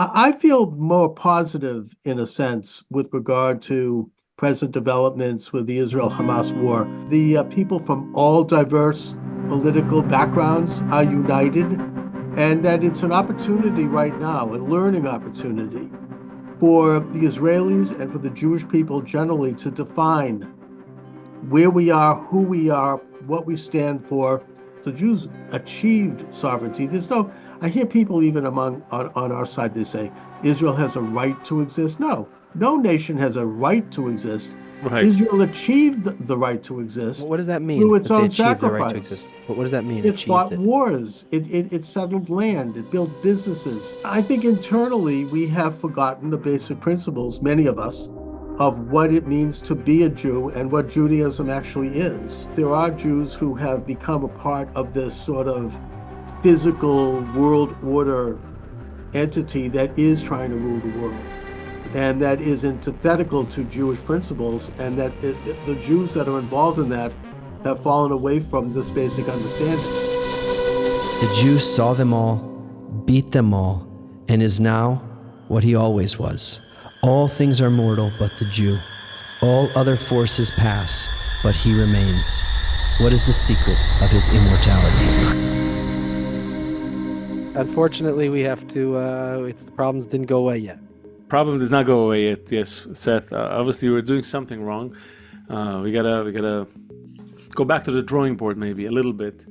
I feel more positive in a sense with regard to present developments with the Israel-Hamas war. The people from all diverse political backgrounds are united, and that it's an opportunity right now, a learning opportunity for the Israelis and for the Jewish people generally to define where we are, who we are, what we stand for. The Jews achieved sovereignty. I hear people even on our side, they say Israel has a right to exist. No nation has a right to exist. Right. Israel achieved the right to exist What does that mean through its that they own achieved the right to sacrifice. exist? What does that mean, It achieved fought it? wars. It settled land. It built businesses. I think internally we have forgotten the basic principles, many of us, of what it means to be a Jew and what Judaism actually is. There are Jews who have become a part of this sort of physical world order entity that is trying to rule the world, and that is antithetical to Jewish principles, and that the Jews that are involved in that have fallen away from this basic understanding. The Jew saw them all, beat them all, and is now what he always was. All things are mortal but the Jew. All other forces pass, but he remains. What is the secret of his immortality? Unfortunately, we have to, the problems didn't go away yet. Problem does not go away yet. Yes, Seth. Obviously, we're doing something wrong. We gotta go back to the drawing board maybe a little bit.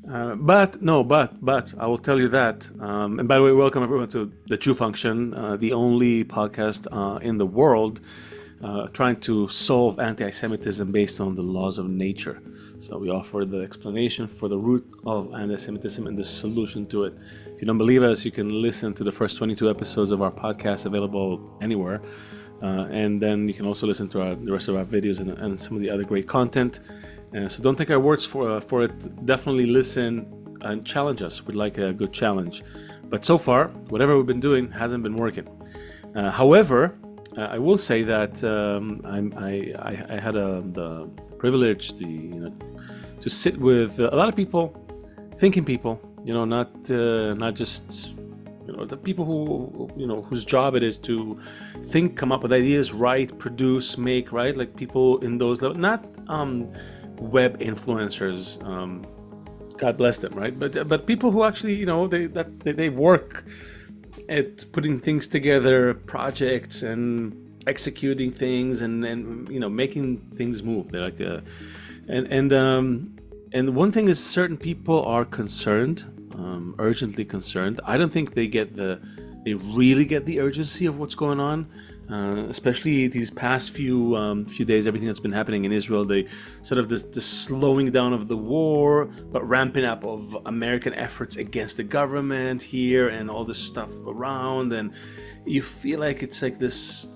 But I will tell you that. And by the way, welcome everyone to the Jew Function, the only podcast in the world trying to solve anti-Semitism based on the laws of nature. So we offer the explanation for the root of anti-Semitism and the solution to it. If you don't believe us, you can listen to the first 22 episodes of our podcast available anywhere. And then you can also listen to the rest of our videos and some of the other great content. So don't take our words for it. Definitely listen and challenge us. We'd like a good challenge. But so far, whatever we've been doing hasn't been working. However, I will say that I had the privilege to sit with a lot of people, thinking people, not just the people who whose job it is to think, come up with ideas, write, produce, make, right? Like people in those levels, not web influencers, God bless them, right? But people who actually they work at putting things together, projects, and executing things, and making things move. They're like and one thing is, certain people are concerned, urgently concerned. I don't think they really get the urgency of what's going on. Especially these past few days, everything that's been happening in Israel, they sort of this slowing down of the war, but ramping up of American efforts against the government here and all this stuff around, and you feel like it's like this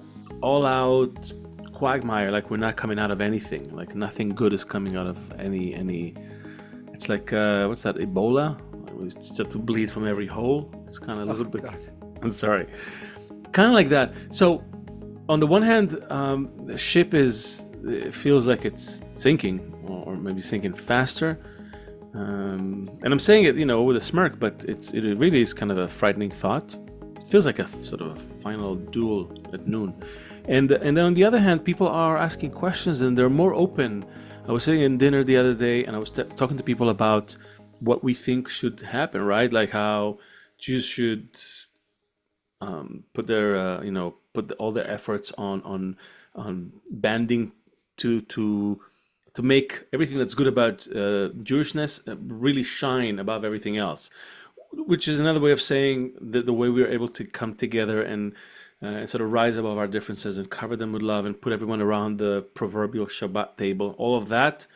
all-out quagmire, like we're not coming out of anything, like nothing good is coming out of any. It's like what's that, Ebola? It's just to bleed from every hole. It's kind of a little bit. I'm sorry, kind of like that. So. On the one hand, the ship it feels like it's sinking, or maybe sinking faster. And I'm saying it, with a smirk, but it really is kind of a frightening thought. It feels like a sort of a final duel at noon. And then on the other hand, people are asking questions and they're more open. I was sitting in dinner the other day and I was talking to people about what we think should happen, right? Like how Jews should put their put all their efforts on banding to make everything that's good about Jewishness really shine above everything else, which is another way of saying the way we are able to come together and sort of rise above our differences and cover them with love and put everyone around the proverbial Shabbat table, all of that,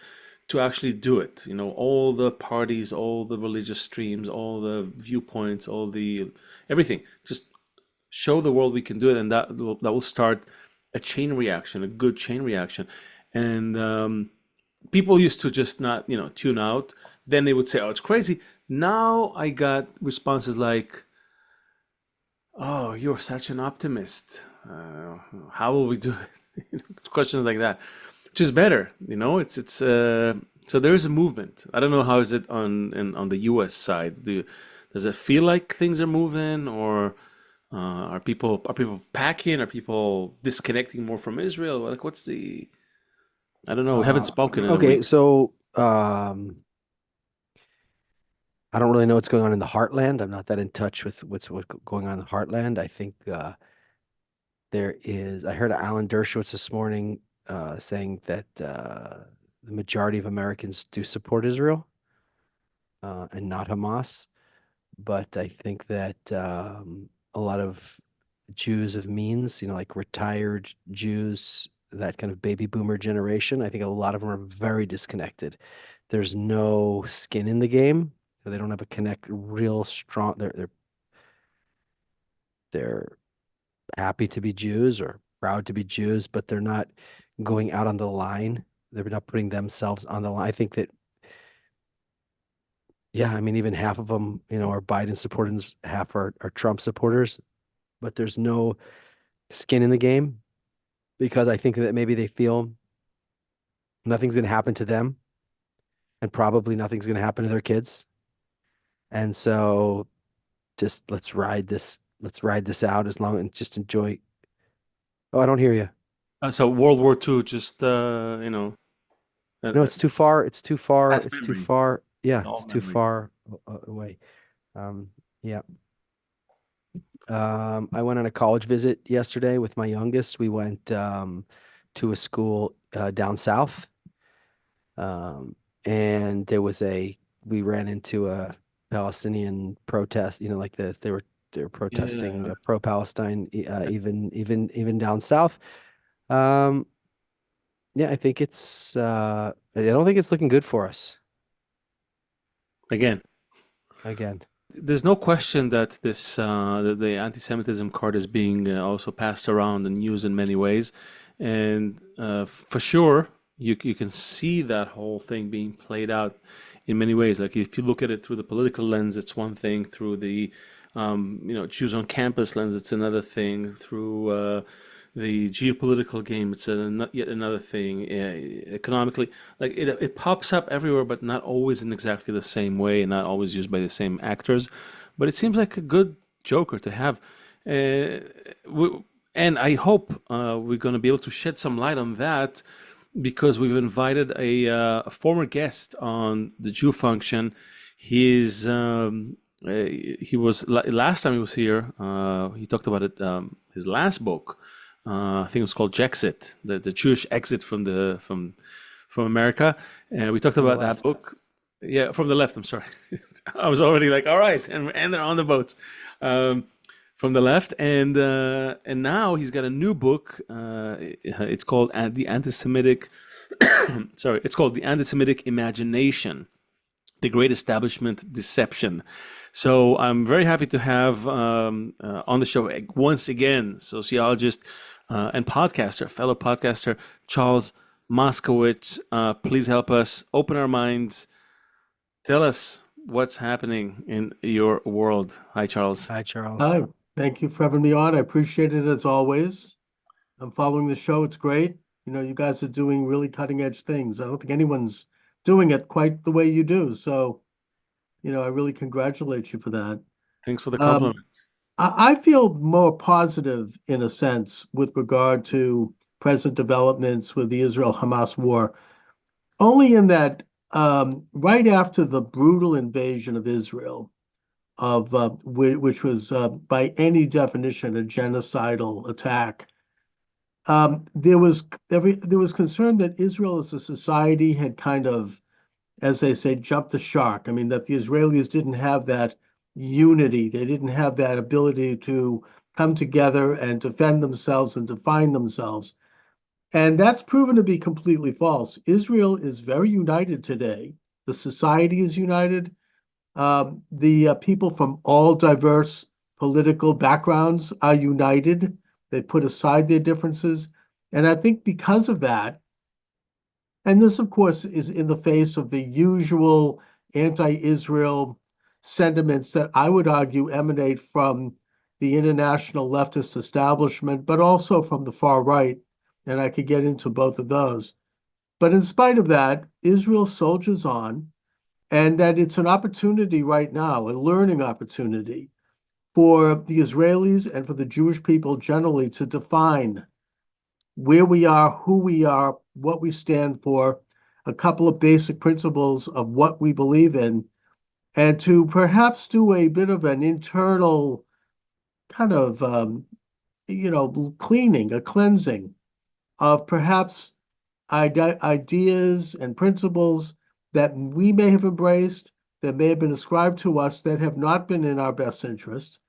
to actually do it. All the parties, all the religious streams, all the viewpoints, all the everything, just show the world we can do it, and that will start a chain reaction, a good chain reaction. And people used to just not, tune out. Then they would say, "Oh, it's crazy." Now I got responses like, "Oh, you're such an optimist. How will we do it?" Questions like that, which is better. It's so there is a movement. I don't know how is it on the U.S. side. Does it feel like things are moving, or Are people packing? Are people disconnecting more from Israel? Like, what's the? I don't know. We haven't spoken in a Okay, week. so I don't really know what's going on in the heartland. I'm not that in touch with what's going on in the heartland. I think there is. I heard Alan Dershowitz this morning saying that the majority of Americans do support Israel and not Hamas. But I think that a lot of Jews of means, like retired Jews, that kind of baby boomer generation, I think a lot of them are very disconnected. There's no skin in the game. They don't have a real strong. They're happy to be Jews or proud to be Jews, but they're not going out on the line. They're not putting themselves on the line. I think that, yeah, I mean, even half of them, are Biden supporters, half are Trump supporters, but there's no skin in the game because I think that maybe they feel nothing's going to happen to them and probably nothing's going to happen to their kids. And so just let's ride this out as long and just enjoy. Oh, I don't hear you. So World War II, just No, it's too far. It's too far. past It's too memory, far. Yeah, all it's too memory. far away. Yeah. I went on a college visit yesterday with my youngest. We went to a school down south. And we ran into a Palestinian protest, like they were protesting Yeah. pro-Palestine, even down south. Um, yeah, I don't think it's looking good for us Again, again. there's no question that the anti-Semitism card is being also passed around and used in many ways, and for sure you can see that whole thing being played out in many ways. Like if you look at it through the political lens, it's one thing. Through the Jews on campus lens, it's another thing. Through the geopolitical game, it's yet another thing. Economically, like it pops up everywhere, but not always in exactly the same way, and not always used by the same actors. But it seems like a good joker to have. Uh, and I hope we're going to be able to shed some light on that because we've invited a former guest on the Jew Function. He was last time he was here. He talked about it. His last book, I think it was called Jexit, the Jewish exit from America, and we talked From the about that left. book. Yeah, from the left. I'm sorry, I was already like, all right, and they're on the boats. From the left, and now he's got a new book. It's called the Antisemitic. Sorry, it's called the Antisemitic Imagination: The Great Establishment Deception. So I'm very happy to have on the show once again sociologist and podcaster, fellow podcaster Charles Moscowitz. Please help us open our minds. Tell us what's happening in your world. Hi, Charles. Hi, Charles. Hi, thank you for having me on. I appreciate it as always. I'm following the show. It's great. You guys are doing really cutting edge things. I don't think anyone's doing it quite the way you do. So, I really congratulate you for that. Thanks for the Um, compliment. I feel more positive in a sense with regard to present developments with the Israel-Hamas war, only in that right after the brutal invasion of Israel, which was by any definition a genocidal attack, there was concern that Israel as a society had kind of, as they say, jumped the shark. I mean, that the Israelis didn't have that unity. They didn't have that ability to come together and defend themselves and define themselves. And that's proven to be completely false. Israel is very united today. The society is united. The people from all diverse political backgrounds are united. They put aside their differences. And I think because of that, and this, of course, is in the face of the usual anti-Israel sentiments that I would argue emanate from the international leftist establishment, but also from the far right. And I could get into both of those. But in spite of that, Israel soldiers on, and that it's an opportunity right now, a learning opportunity for the Israelis and for the Jewish people generally to define where we are, who we are, what we stand for, a couple of basic principles of what we believe in, and to perhaps do a bit of an internal kind of, cleaning, a cleansing of perhaps ideas and principles that we may have embraced, that may have been ascribed to us that have not been in our best interest,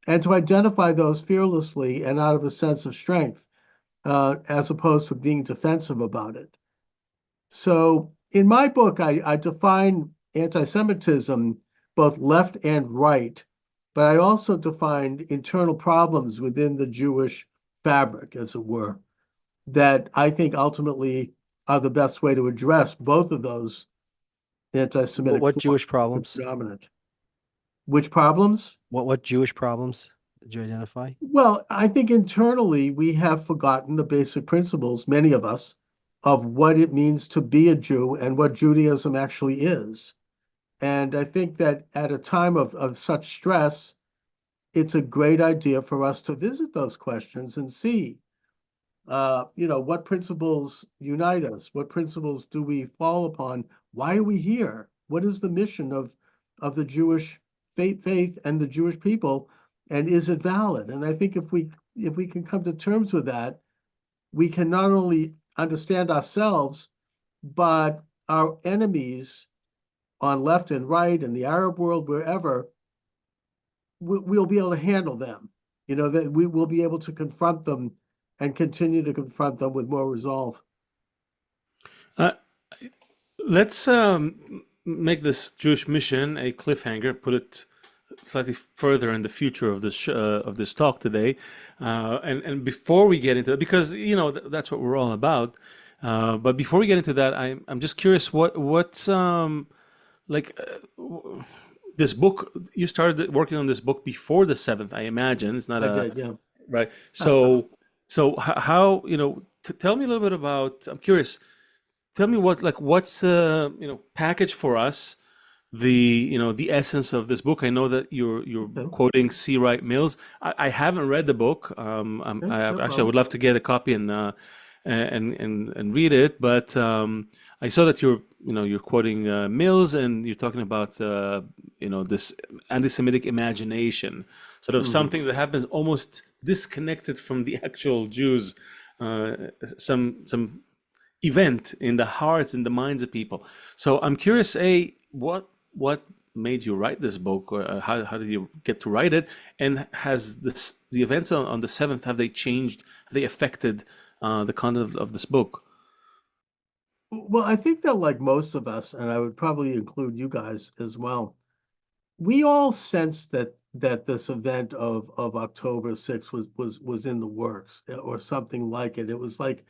and to identify those fearlessly and out of a sense of strength, as opposed to being defensive about it. So in my book, I define anti-Semitism both left and right, but I also defined internal problems within the Jewish fabric, as it were, that I think ultimately are the best way to address both of those anti-Semitic What Jewish problems? dominant. Which problems? What Jewish problems did you identify? Well, I think internally we have forgotten the basic principles, many of us, of what it means to be a Jew and what Judaism actually is. And I think that at a time of such stress, it's a great idea for us to visit those questions and see, what principles unite us? What principles do we fall upon? Why are we here? What is the mission of the Jewish faith and the Jewish people? And is it valid? And I think if we can come to terms with that, we can not only understand ourselves, but our enemies on left and right in the Arab world, wherever, we'll be able to handle them. That we will be able to confront them and continue to confront them with more resolve. Let's make this Jewish mission a cliffhanger, put it slightly further in the future of this talk today, and before we get into it, because that's what we're all about. But before we get into that, I'm just curious what's this book. You started working on this book before the 7th, I imagine. It's not did, yeah. Right. So how tell me a little bit about. I'm curious. Tell me what's package for us the essence of this book. I know that you're quoting C. Wright Mills. I haven't read the book. I would love to get a copy and read it. But I saw that you're quoting Mills, and you're talking about this anti-Semitic imagination, sort of something that happens almost disconnected from the actual Jews, some event in the hearts and the minds of people. So I'm curious, what made you write this book, or how did you get to write it? And has the events on the 7th, have they changed? Have they affected the content of this book? Well, I think that like most of us, and I would probably include you guys as well, we all sensed that this event of October 6th was in the works, or something like it. It was like,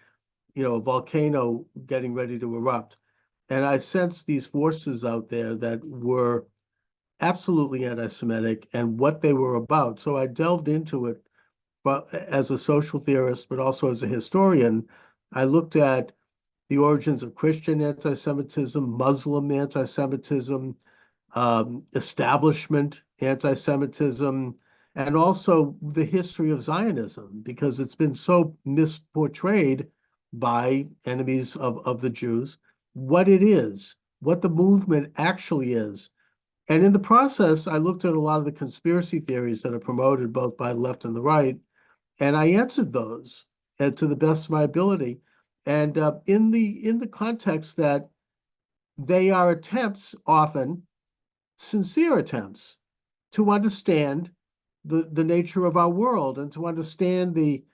a volcano getting ready to erupt. And I sensed these forces out there that were absolutely anti-Semitic and what they were about. So I delved into it, but as a social theorist, but also as a historian. I looked at the origins of Christian anti-Semitism, Muslim anti-Semitism, establishment anti-Semitism, and also the history of Zionism, because it's been so misportrayed by enemies of the Jews, what it is, what the movement actually is. And in the process, I looked at a lot of the conspiracy theories that are promoted both by the left and the right, and I answered those to the best of my ability. And in the context that they are attempts, often sincere attempts, to understand the nature of our world and to understand the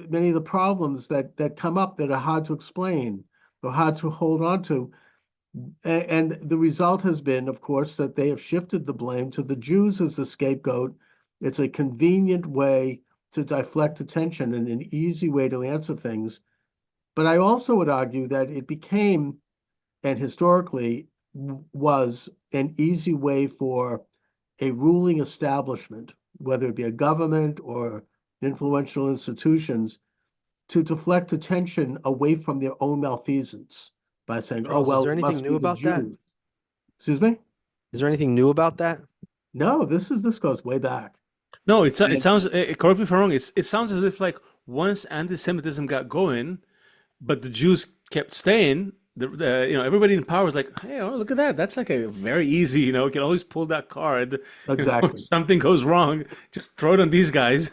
many of the problems that come up that are hard to explain or hard to hold on to. And the result has been, of course, that they have shifted the blame to the Jews as the scapegoat. It's a convenient way to deflect attention and an easy way to answer things. But I also would argue that it became, and historically was, an easy way for a ruling establishment, whether it be a government or influential institutions, to deflect attention away from their own malfeasance by saying, Charles, is there anything new about that? Excuse me? Is there anything new about that? No, this goes way back. No, it And sounds, correct me if I'm wrong, it sounds as if like once anti-Semitism got going, but the Jews kept staying, everybody in power was like, hey, oh, look at that. That's like a very easy, you can always pull that card. If exactly. something goes wrong, just throw it on these guys.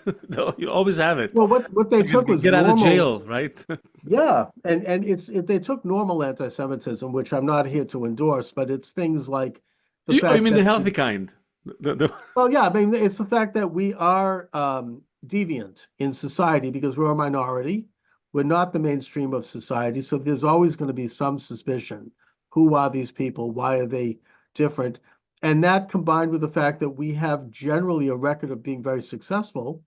You always have it. Well, what they took was Get out of normal. jail, right? Yeah, and they took normal anti-Semitism, which I'm not here to endorse, but it's things like the You fact mean the that healthy kind? well, yeah, I mean, it's the fact that we are deviant in society because we're a minority. We're not the mainstream of society, so there's always going to be some suspicion. Who are these people? Why are they different? And that combined with the fact that we have generally a record of being very successful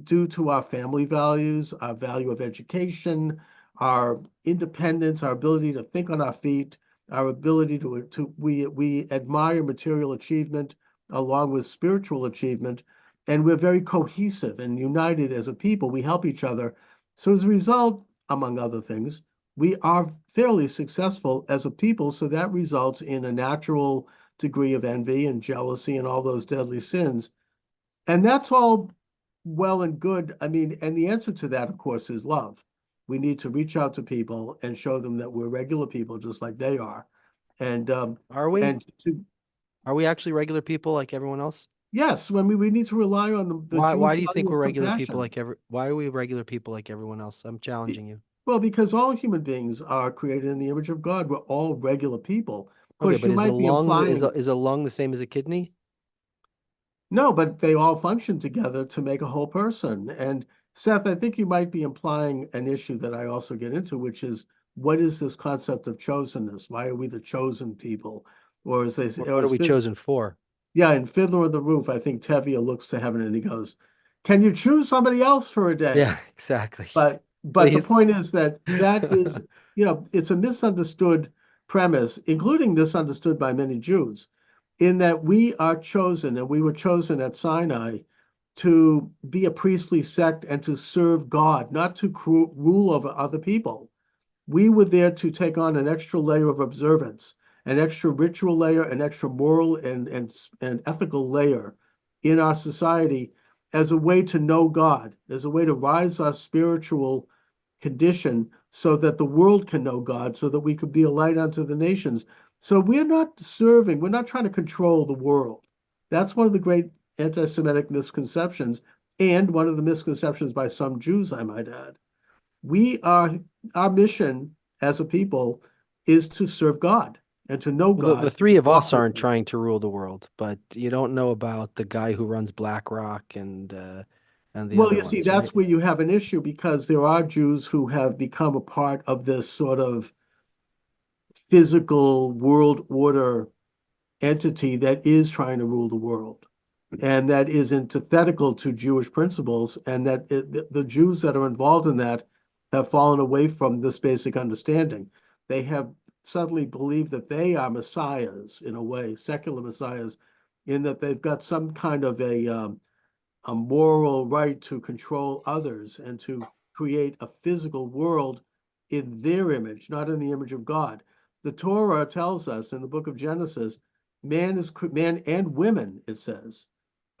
due to our family values, our value of education, our independence, our ability to think on our feet, our ability to we admire material achievement along with spiritual achievement, and we're very cohesive and united as a people. We help each other. So as a result, among other things, we are fairly successful as a people. So that results in a natural degree of envy and jealousy and all those deadly sins. And that's all well and good. I mean, and the answer to that, of course, is love. We need to reach out to people and show them that we're regular people just like they are. And Are we? and to Are we actually regular people like everyone else? yes, when we need to rely on the Why Jewish do you think value we're of regular people compassion. why are we regular people like everyone else? I'm challenging you. Well, because all human beings are created in the image of God. We're all regular people. Of Okay, course, but you is a might be lung implying is a lung the same as a kidney? no, but they all function together to make a whole person. And Seth, I think you might be implying an issue that I also get into, which is what is this concept of chosenness? Why are we the chosen people? Or as they say, What are we chosen for? yeah, in Fiddler on the Roof, I think Tevye looks to heaven and he goes, "Can you choose somebody else for a day?" Yeah, exactly. But the Please. point is that that is, it's a misunderstood premise, including misunderstood by many Jews, in that we are chosen, and we were chosen at Sinai to be a priestly sect and to serve God, not to rule over other people. We were there to take on an extra layer of observance, an extra ritual layer, an extra moral and ethical layer in our society as a way to know God, as a way to rise our spiritual condition so that the world can know God, so that we could be a light unto the nations. So we're not we're not trying to control the world. That's one of the great anti-Semitic misconceptions, and one of the misconceptions by some Jews, I might add. We are Our mission as a people is to serve God and to know Well, the God, three of walk us with aren't him. trying to rule the world, but you don't know about the guy who runs BlackRock and the Well, other you see, ones, right? that's where you have an issue because there are Jews who have become a part of this sort of physical world order entity that is trying to rule the world and that is antithetical to Jewish principles, and that the Jews that are involved in that have fallen away from this basic understanding. They have suddenly believed that they are messiahs in a way, secular messiahs, in that they've got some kind of a moral right to control others and to create a physical world in their image, not in the image of God. The Torah tells us in the book of Genesis, man and women, it says,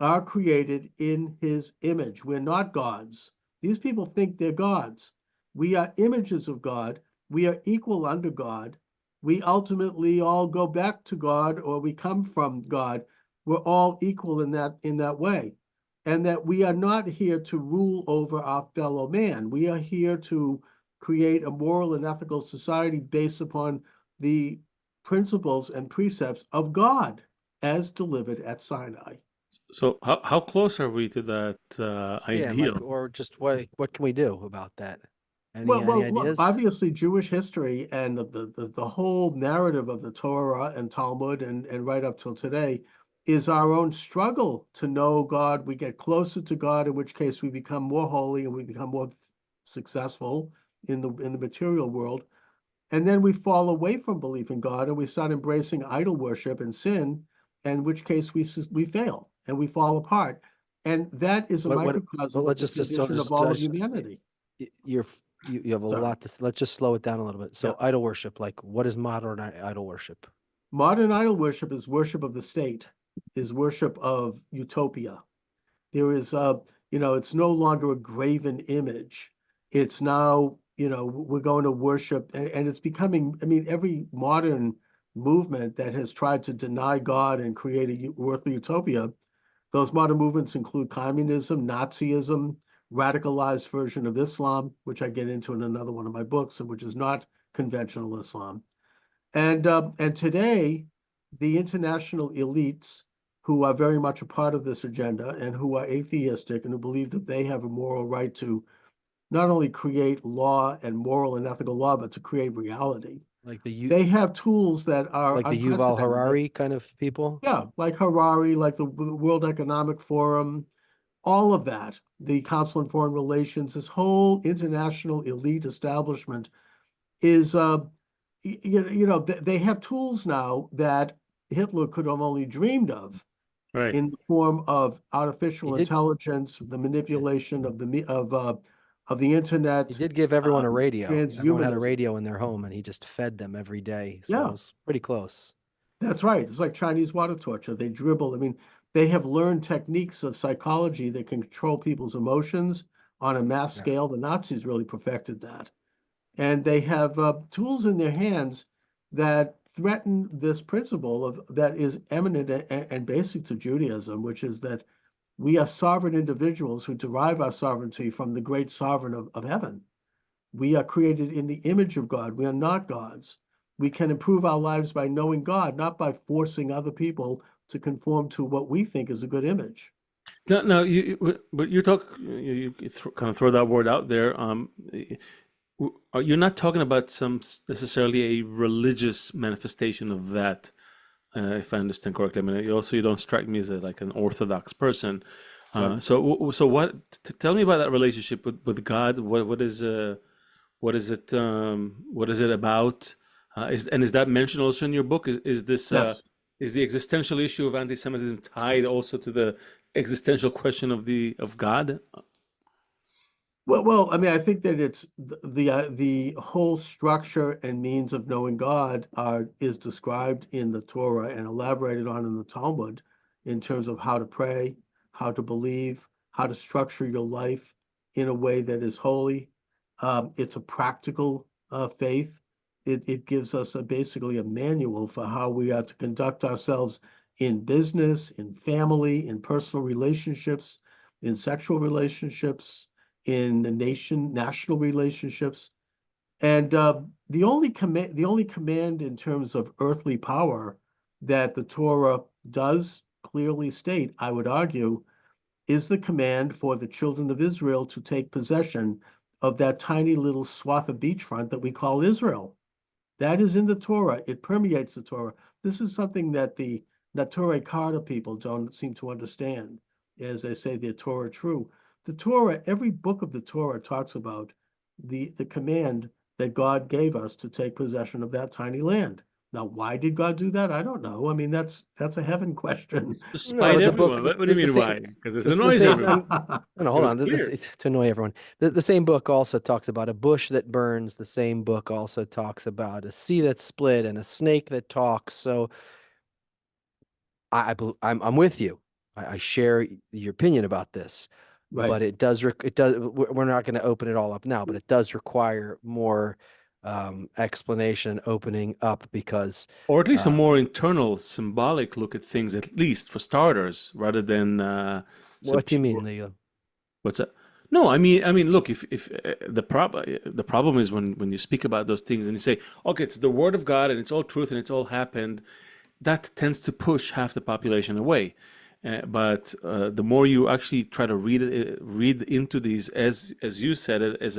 are created in his image. We're not gods. These people think they're gods. We are images of God. We are equal under God. We ultimately all go back to God, or we come from God. We're all equal in that way, and that we are not here to rule over our fellow man. We are here to create a moral and ethical society based upon the principles and precepts of God as delivered at Sinai. So how close are we to that Yeah, and ideal? or just what can we do about that? Any Look, ideas? obviously Jewish history and the whole narrative of the Torah and Talmud and right up till today is our own struggle to know God. We get closer to God, in which case we become more holy and we become more successful in the material world. And then we fall away from belief in God and we start embracing idol worship and sin, in which case we fail and we fall apart. And that is a What well, microcosm of let's the condition of all of humanity. you have a Sorry. lot to let's just slow it down a little bit. Yeah. So idol worship, like what is modern idol worship? Modern idol worship is worship of the state, is worship of utopia. There is, it's no longer a graven image. It's now, we're going to worship, and it's becoming, I mean, every modern movement that has tried to deny God and create a earthly utopia, those modern movements include communism, Nazism, radicalized version of Islam, which I get into in another one of my books, and which is not conventional Islam. And today, the international elites who are very much a part of this agenda and who are atheistic and who believe that they have a moral right to not only create law and moral and ethical law, but to create reality. Like the They have tools that are like the Yuval unprecedented. Harari kind of people. Yeah, like Harari, like the World Economic Forum, all of that, the Council on Foreign Relations, this whole international elite establishment is, they have tools now that Hitler could have only dreamed of Right. in the form of artificial He did- intelligence, the manipulation of the internet. He did give everyone a radio. Everyone had a transhumanism. radio in their home, and he just fed them every day. So Yeah. it was pretty close. That's right. It's like Chinese water torture. They dribble. I mean, they have learned techniques of psychology that can control people's emotions on a mass Yeah. scale. The Nazis really perfected that. And they have tools in their hands that threaten this principle that is eminent and basic to Judaism, which is that we are sovereign individuals who derive our sovereignty from the great sovereign of heaven. We are created in the image of God. We are not gods. We can improve our lives by knowing God, not by forcing other people to conform to what we think is a good image. Now, but you talk, kind of throw that word out there. You're not talking about necessarily a religious manifestation of that, if I understand correctly. I mean, you don't strike me as like an orthodox person. Right. So what? Tell me about that relationship with God. What is it? What is it about? Is that mentioned also in your book? Is this Yes. is the existential issue of anti-Semitism tied also to the existential question of God? Well, I mean, I think that it's the whole structure and means of knowing God is described in the Torah and elaborated on in the Talmud in terms of how to pray, how to believe, how to structure your life in a way that is holy. It's a practical faith. It gives us basically a manual for how we are to conduct ourselves in business, in family, in personal relationships, in sexual relationships, in national relationships. And the only command in terms of earthly power that the Torah does clearly state, I would argue, is the command for the children of Israel to take possession of that tiny little swath of beachfront that we call Israel. That is in the Torah. It permeates the Torah. This is something that the Neturei Karta people don't seem to understand. As they say, they're Torah true. The Torah, every book of the Torah talks about the command that God gave us to take possession of that tiny land. Now, why did God do that? I don't know. I mean, that's a heaven question. To No, spite but the book, everyone. What do you mean why? Because it the annoys same everyone. No, hold was on. clear. It's to annoy everyone. The same book also talks about a bush that burns. The same book also talks about a sea that's split and a snake that talks. So I'm with you. I share your opinion about this, Right. but it does. We're not going to open it all up now, but it does require more explanation, opening up, because Or at least a more internal, symbolic look at things, at least for starters, rather than some what do you mean, pure- Leo? What's that? No, I mean, look, if the problem is when you speak about those things and you say, okay, it's the word of God and it's all truth and it's all happened, that tends to push half the population away. But the more you actually try to read into these, as you said it, as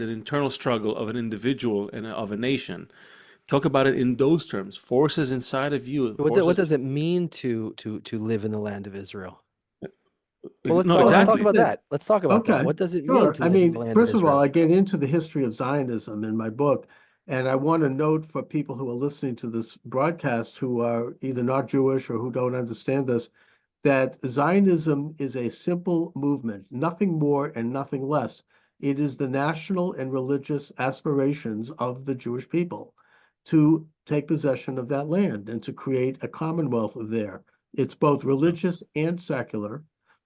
an internal struggle of an individual and of a nation. Talk about it in those terms. Forces inside of you. What does it mean to live in the land of Israel? Well, No, let's talk exactly. about that. Let's talk about that. Okay, What does it mean sure. to I live in mean, the land of first of all, Israel? I get into the history of Zionism in my book, and I want to note for people who are listening to this broadcast who are either not Jewish or who don't understand this, that Zionism is a simple movement, nothing more and nothing less. It is the national and religious aspirations of the Jewish people to take possession of that land and to create a commonwealth there. It's both religious and secular.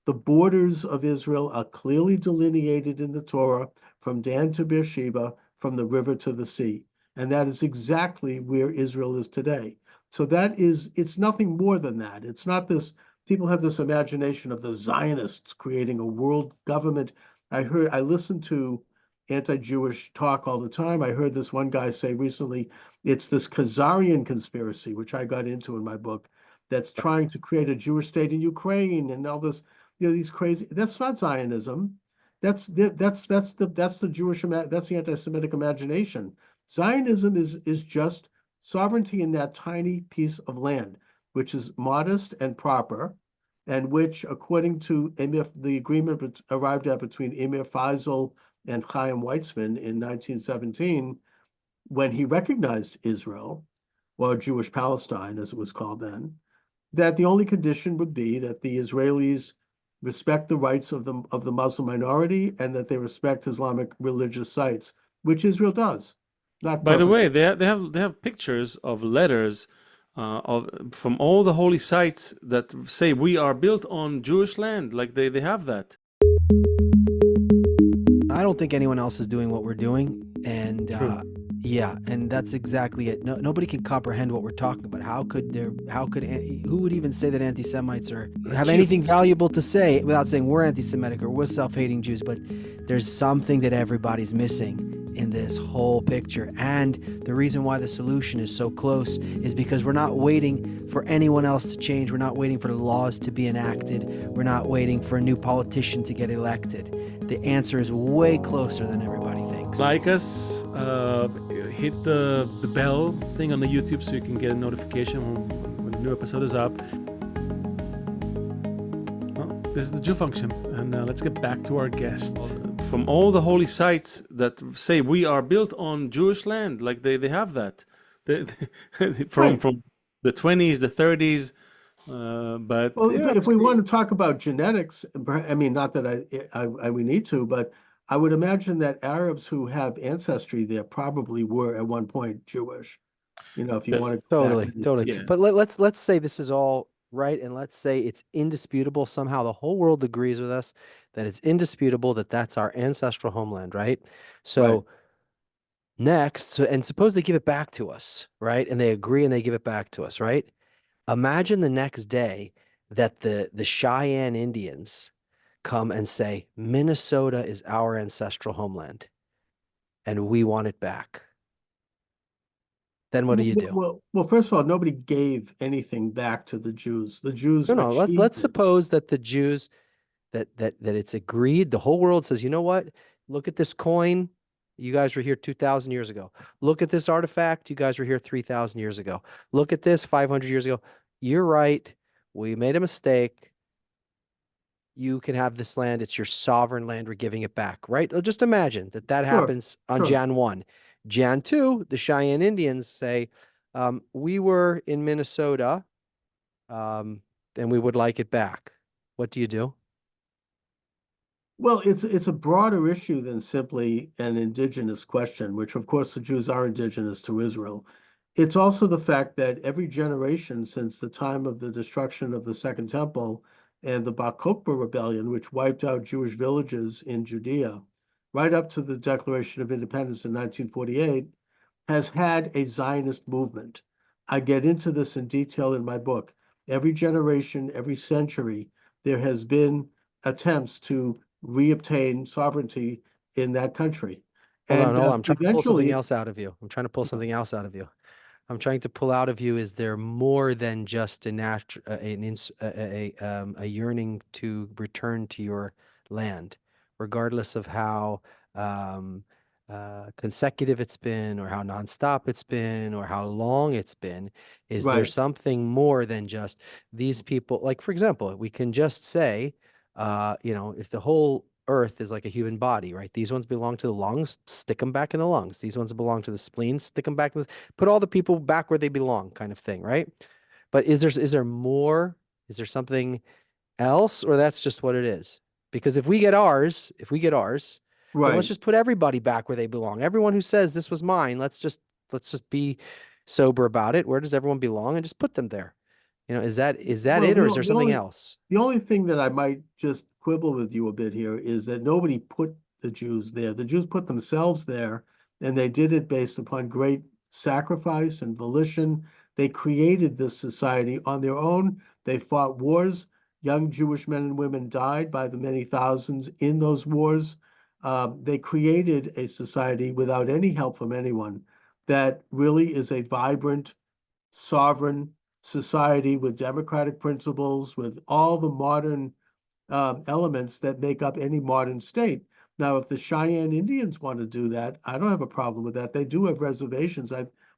The borders of Israel are clearly delineated in the Torah from Dan to Beersheba, from the river to the sea. And that is exactly where Israel is today. So it's nothing more than that. It's not this, people have this imagination of the Zionists creating a world government. I listen to anti-Jewish talk all the time. I heard this one guy say recently, it's this Khazarian conspiracy, which I got into in my book, that's trying to create a Jewish state in Ukraine and all this, these crazy, that's not Zionism. That's the Jewish, that's the anti-Semitic imagination. Zionism is just sovereignty in that tiny piece of land, which is modest and proper, and which, according to the agreement arrived at between Emir Faisal and Chaim Weizmann in 1917, when he recognized Israel, or Jewish Palestine, as it was called then, that the only condition would be that the Israelis respect the rights of the Muslim minority and that they respect Islamic religious sites, which Israel does. Not By the perfectly. way, they have pictures of letters from all the holy sites that say we are built on Jewish land. Like they have that. I don't think anyone else is doing what we're doing. And True. yeah, and that's exactly it. Nobody can comprehend what we're talking about. Who would even say that anti-Semites have anything valuable to say without saying we're anti-Semitic or we're self-hating Jews? But there's something that everybody's missing in this whole picture. And the reason why the solution is so close is because we're not waiting for anyone else to change. We're not waiting for the laws to be enacted. We're not waiting for a new politician to get elected. The answer is way closer than everybody thinks. Like us, hit the bell thing on the YouTube so you can get a notification when a new episode is up. Well, this is the Jew function, and let's get back to our guest. From all the holy sites that say we are built on Jewish land, like they have that. From the 20s, the 30s. But Well, yeah, if we want to talk about genetics, I mean, not that we need to, but I would imagine that Arabs who have ancestry there probably were at one point Jewish. If you want to go back Totally. yeah. But let's say this is all right, and let's say it's indisputable. Somehow the whole world agrees with us that it's indisputable that that's our ancestral homeland, right? So Right. next, and suppose they give it back to us, right? And they agree and they give it back to us, right? Imagine the next day that the Cheyenne Indians come and say, Minnesota is our ancestral homeland and we want it back. Then what do you do? Well, first of all, nobody gave anything back to the Jews. The Jews No, achieved let's it. suppose that the Jews, that it's agreed. The whole world says, you know what? Look at this coin. You guys were here 2,000 years ago. Look at this artifact. You guys were here 3,000 years ago. Look at this 500 years ago. You're right. We made a mistake. You can have this land. It's your sovereign land. We're giving it back, right? Just imagine that Sure, happens on sure. Jan 1. Jan 2, the Cheyenne Indians say, we were in Minnesota, and we would like it back. What do you do? Well, it's a broader issue than simply an indigenous question, which of course the Jews are indigenous to Israel. It's also the fact that every generation since the time of the destruction of the Second Temple and the Bar Kokhba rebellion, which wiped out Jewish villages in Judea, right up to the Declaration of Independence in 1948, has had a Zionist movement. I get into this in detail in my book. Every generation, every century, there has been attempts to reobtain sovereignty in that country. Hold on. And I'm trying to pull something eventually, else out of you. I'm trying to pull something else out of you. I'm trying to pull out of you, is there more than just a yearning to return to your land, regardless of how consecutive it's been, or how nonstop it's been, or how long it's been? Is there right, something more than just these people? Like, for example, we can just say, if the whole earth is like a human body, right? These ones belong to the lungs, stick them back in the lungs. These ones belong to the spleen, stick them back in put all the people back where they belong, kind of thing, right? But is there more? Is there something else, or that's just what it is? Because if we get ours, then let's right. just put everybody back where they belong. Everyone who says this was mine, let's just be sober about it. Where does everyone belong? And just put them there. Is that Well, it, or is there something else? the only thing that I might just quibble with you a bit here is that nobody put the Jews there. The Jews put themselves there, and they did it based upon great sacrifice and volition. They created this society on their own. They fought wars. Young Jewish men and women died by the many thousands in those wars. They created a society without any help from anyone that really is a vibrant, sovereign society with democratic principles, with all the modern elements that make up any modern state. Now, if the Cheyenne Indians want to do that, I don't have a problem with that. They do have reservations.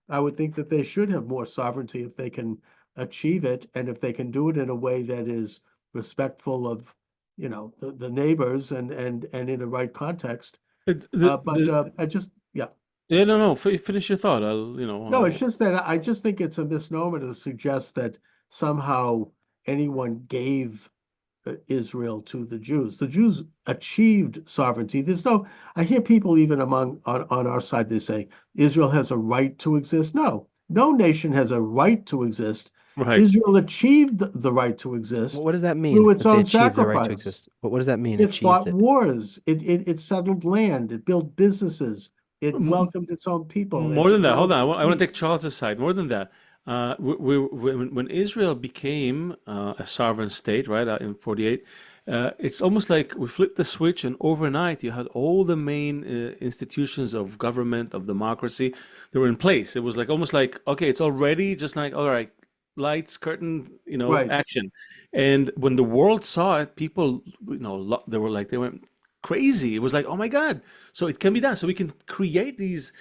I would think that they should have more sovereignty if they can achieve it, and if they can do it in a way that is respectful of, the neighbors and in the right context. I just, yeah. Yeah, no, finish your thought. No, it's just that I just think it's a misnomer to suggest that somehow anyone gave Israel to the Jews. The Jews achieved sovereignty. I hear people even on our side, they say Israel has a right to exist. No nation has a right to exist. right. Israel achieved the right to exist What does that mean? through its That they own achieved the right to sacrifice. exist. What does that mean? It Achieved fought it. wars. It settled land. It built businesses. It M- welcomed its own people. More than that, hold on. I want to Developed take Charles's side. More than that, when Israel became a sovereign state, right, in 48, it's almost like we flipped the switch, and overnight you had all the main institutions of government, of democracy, they were in place. It was like almost like, okay, it's already just like, all right, lights, curtain, right. action. And when the world saw it, people, they went crazy. It was like, oh my God, so it can be done. So we can create these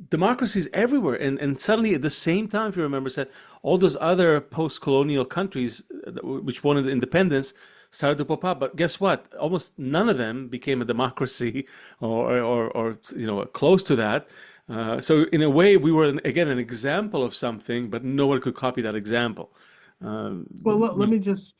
democracies everywhere. And suddenly at the same time, if you remember, said all those other post-colonial countries which wanted independence started to pop up. But guess what? Almost none of them became a democracy or close to that. So in a way, we were again an example of something, but no one could copy that example. Well, let me just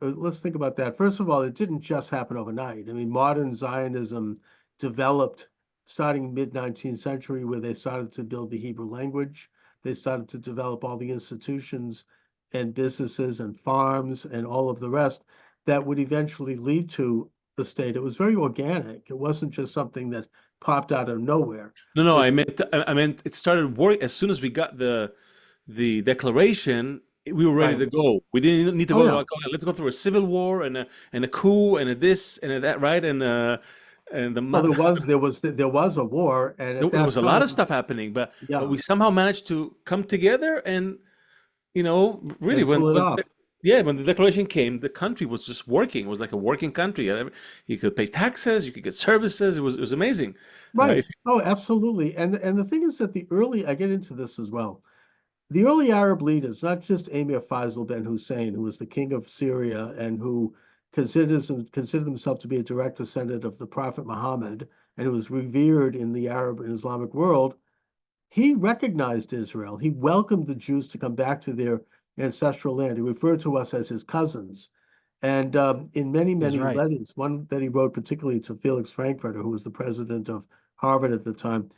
let's think about that. First of all, it didn't just happen overnight. I mean, modern Zionism developed starting mid-19th century, where they started to build the Hebrew language. They started to develop all the institutions and businesses and farms and all of the rest that would eventually lead to the state. It was very organic. It wasn't just something that popped out of nowhere. No, It, I meant it started work as soon as we got the declaration. We were ready right. to go. We didn't need to Oh, go yeah. like, okay, let's go through a civil war and a coup and a this and a that, right? And Well, there was a war, and at there that was a lot of time, stuff happening, but yeah, we somehow managed to come together and really and pull it off. when the declaration came, the country was just working. It was like a working country. You could pay taxes, you could get services. It was amazing. Right. Oh, absolutely. And the thing is that I get into this as well. The early Arab leaders, not just Emir Faisal bin Hussein, who was the king of Syria and who considered himself to be a direct descendant of the Prophet Muhammad and who was revered in the Arab and Islamic world, he recognized Israel. He welcomed the Jews to come back to their ancestral land. He referred to us as his cousins. And in many, That's many right. letters, one that he wrote particularly to Felix Frankfurter, who was the president of Harvard at the time,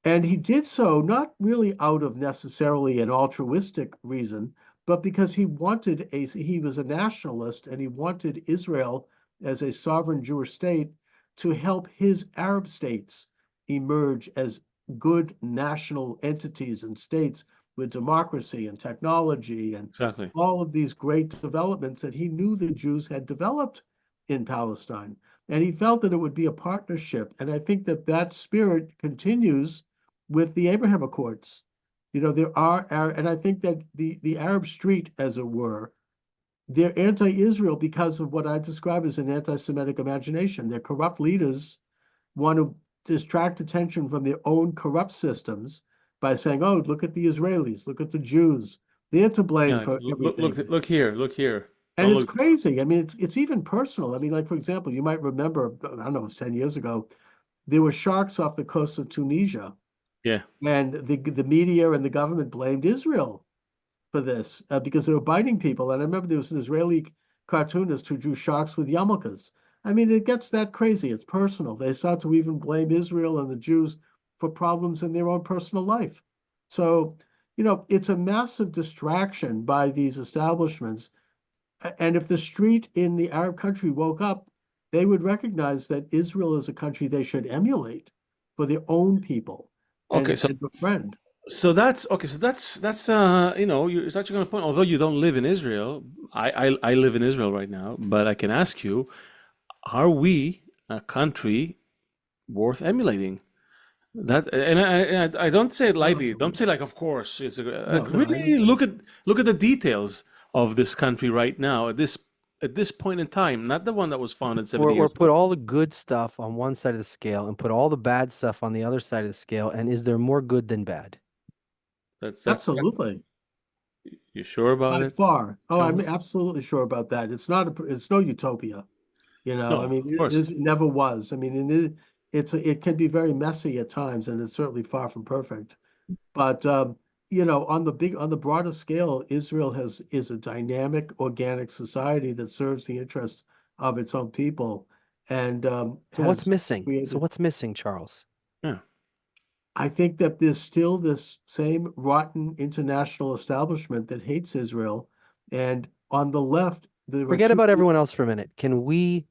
and he did so not really out of necessarily an altruistic reason, but because he was a nationalist and he wanted Israel as a sovereign Jewish state to help his Arab states emerge as good national entities and states with democracy and technology and Exactly. all of these great developments that he knew the Jews had developed in Palestine. And he felt that it would be a partnership. And I think that spirit continues with the Abraham Accords. There are, and I think that the Arab street, as it were, they're anti-Israel because of what I describe as an anti-Semitic imagination. Their corrupt leaders want to distract attention from their own corrupt systems by saying, "Oh, look at the Israelis, look at the Jews. They're to blame Yeah, for everything." look here. And Don't it's look. crazy. I mean, it's even personal. I mean, like, for example, you might remember, I don't know, it was 10 years ago, there were sharks off the coast of Tunisia, Yeah, and the media and the government blamed Israel for this because they were biting people. And I remember there was an Israeli cartoonist who drew sharks with yarmulkes. I mean, it gets that crazy. It's personal. They start to even blame Israel and the Jews for problems in their own personal life. So it's a massive distraction by these establishments. And if the street in the Arab country woke up, they would recognize that Israel is a country they should emulate for their own people Okay, and befriend. so that's okay. So that's you're touching on a point. Although you don't live in Israel, I live in Israel right now, but I can ask you, are we a country worth emulating? That and I don't say it lightly. Don't say like, of course. It's No, no, I really understand. look at the details of this country right now at this point in time, not the one that was founded 70 Or years put ago. all the good stuff on one side of the scale and put all the bad stuff on the other side of the scale. And is there more good than bad? That's Absolutely. you sure about By it, far. Oh, I'm Charles? absolutely sure about that. It's no utopia. I No, mean, of course. it never was. I mean, it can be very messy at times, and it's certainly far from perfect. But on the broader scale, Israel is a dynamic, organic society that serves the interests of its own people, and So what's has missing? So created. what's missing, Charles? Yeah. I think that there's still this same rotten international establishment that hates Israel, and on the left, there are Forget two about everyone groups. else for a minute. Can we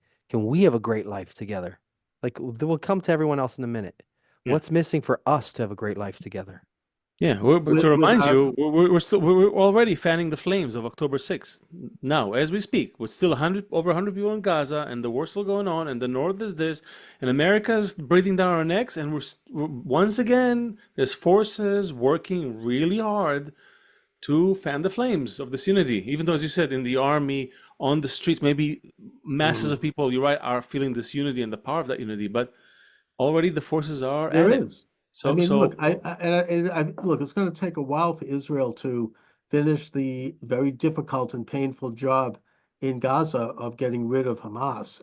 have a great life together? Like we'll come to everyone else in a minute. Yeah. What's missing for us to have a great life together? Yeah, but to With remind our you, we're already fanning the flames of October 6th now as we speak. With still 100 people in Gaza, and the war's still going on, and the North is this, and America's breathing down our necks, and once again there's forces working really hard to fan the flames of this unity. Even though, as you said, in the army, on the streets, maybe masses Mhm. of people, you're right, are feeling this unity and the power of that unity, but already the forces are There at it. is. I So mean, look, so look, it's going to take a while for Israel to finish the very difficult and painful job in Gaza of getting rid of Hamas.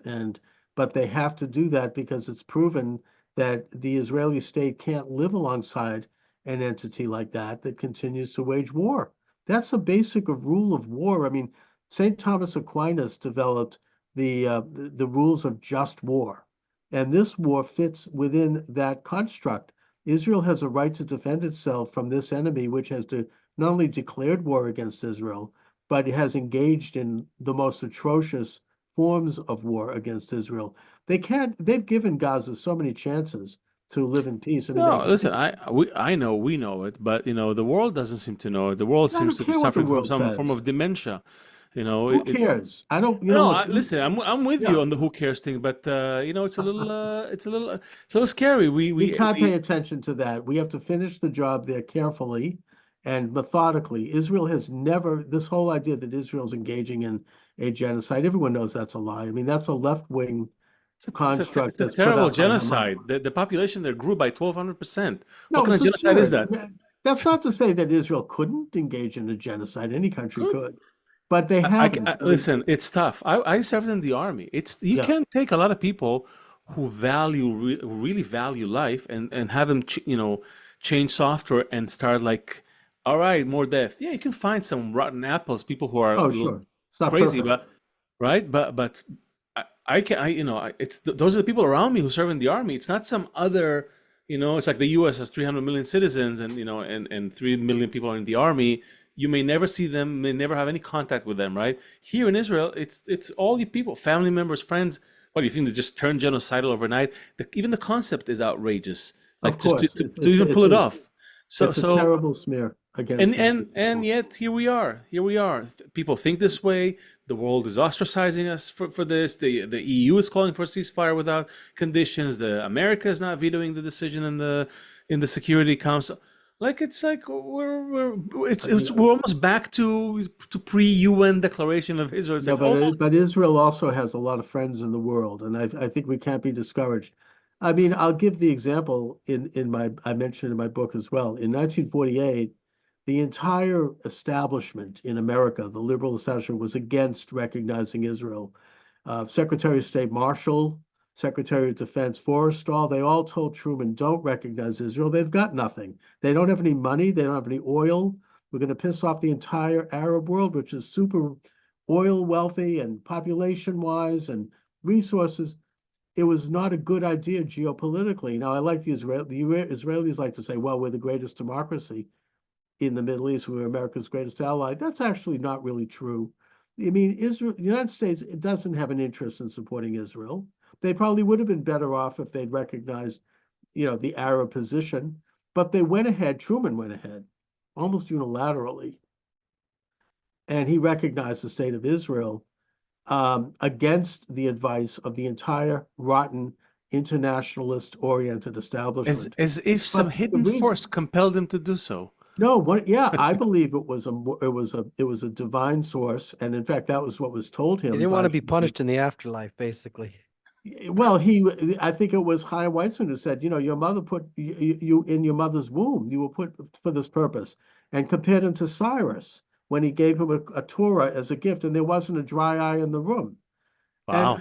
But they have to do that because it's proven that the Israeli state can't live alongside an entity like that continues to wage war. That's the basic of rule of war. I mean, St. Thomas Aquinas developed the rules of just war. And this war fits within that construct. Israel has a right to defend itself from this enemy, which has not only declared war against Israel, but it has engaged in the most atrocious forms of war against Israel. They've given Gaza so many chances to live in peace. I mean, no, listen, I know we know it, but the world doesn't seem to know it. The world I seems don't to be care what the suffering from world some form says. of dementia. Who cares? I don't, No, look, listen, I'm with yeah, you on the who cares thing, but it's a little scary. we can't pay We attention to that. We have to finish the job there carefully and methodically. Israel has never, this whole idea that Israel's engaging in a genocide, everyone knows that's a lie. I mean, that's a left-wing construct it's a that's put terrible out by Hamas. genocide. The population there grew by 1,200%. What No, kind it's of genocide is absurd. that? That's not to say that Israel couldn't engage in a genocide. Any country Good. could, but they haven't. I mean, Listen, it's tough. I served in the army. It's you yeah. can't take a lot of people who who really value life and have them change software and start like, all right, more death. Yeah, you can find some rotten apples, people who are a Oh, little sure. It's not crazy, perfect. but right, but I can those are the people around me who serve in the army. It's not some other. It's like the U.S. has 300 million citizens, and and 3 million people are in the army. You may never see them, may never have any contact with them, right? Here in Israel, it's all you people, family members, friends. What do you think? They just turn genocidal overnight? Even the concept is outrageous. Of Like just course, to even pull it off. So it's a so terrible smear against these and people. yet here we are. Here we are. People think this way. The world is ostracizing us for this. The EU is calling for a ceasefire without conditions. The America is not vetoing the decision in the Security Council. Like it's like we're almost back to pre-UN Declaration of Israel. It's No, like almost. but Israel also has a lot of friends in the world, and I think we can't be discouraged. I mean, I'll give the example I mentioned in my book as well. In 1948, the entire establishment in America, the liberal establishment, was against recognizing Israel. Secretary of State Marshall, Secretary of Defense Forrestal, they all told Truman, don't recognize Israel. They've got nothing. They don't have any money. They don't have any oil. We're going to piss off the entire Arab world, which is super oil wealthy and population wise and resources. It was not a good idea geopolitically. Now, I like the Israelis like to say, well, we're the greatest democracy. in the Middle East, we're America's greatest ally. That's actually not really true. I mean, Israel, the United States, it doesn't have an interest in supporting Israel. They probably would have been better off if they'd recognized, the Arab position, but they went ahead, Truman went ahead, almost unilaterally, and he recognized the state of Israel against the advice of the entire rotten internationalist-oriented establishment. As if some But the hidden reason- force compelled him to do so. No, I believe it was a divine source, and in fact, that was what was told him. He didn't want to by- be punished in the afterlife, basically. Well, I think it was Chaim Weizmann who said, your mother put you in your mother's womb. You were put for this purpose, and compared him to Cyrus when he gave him a Torah as a gift, and there wasn't a dry eye in the room. Wow.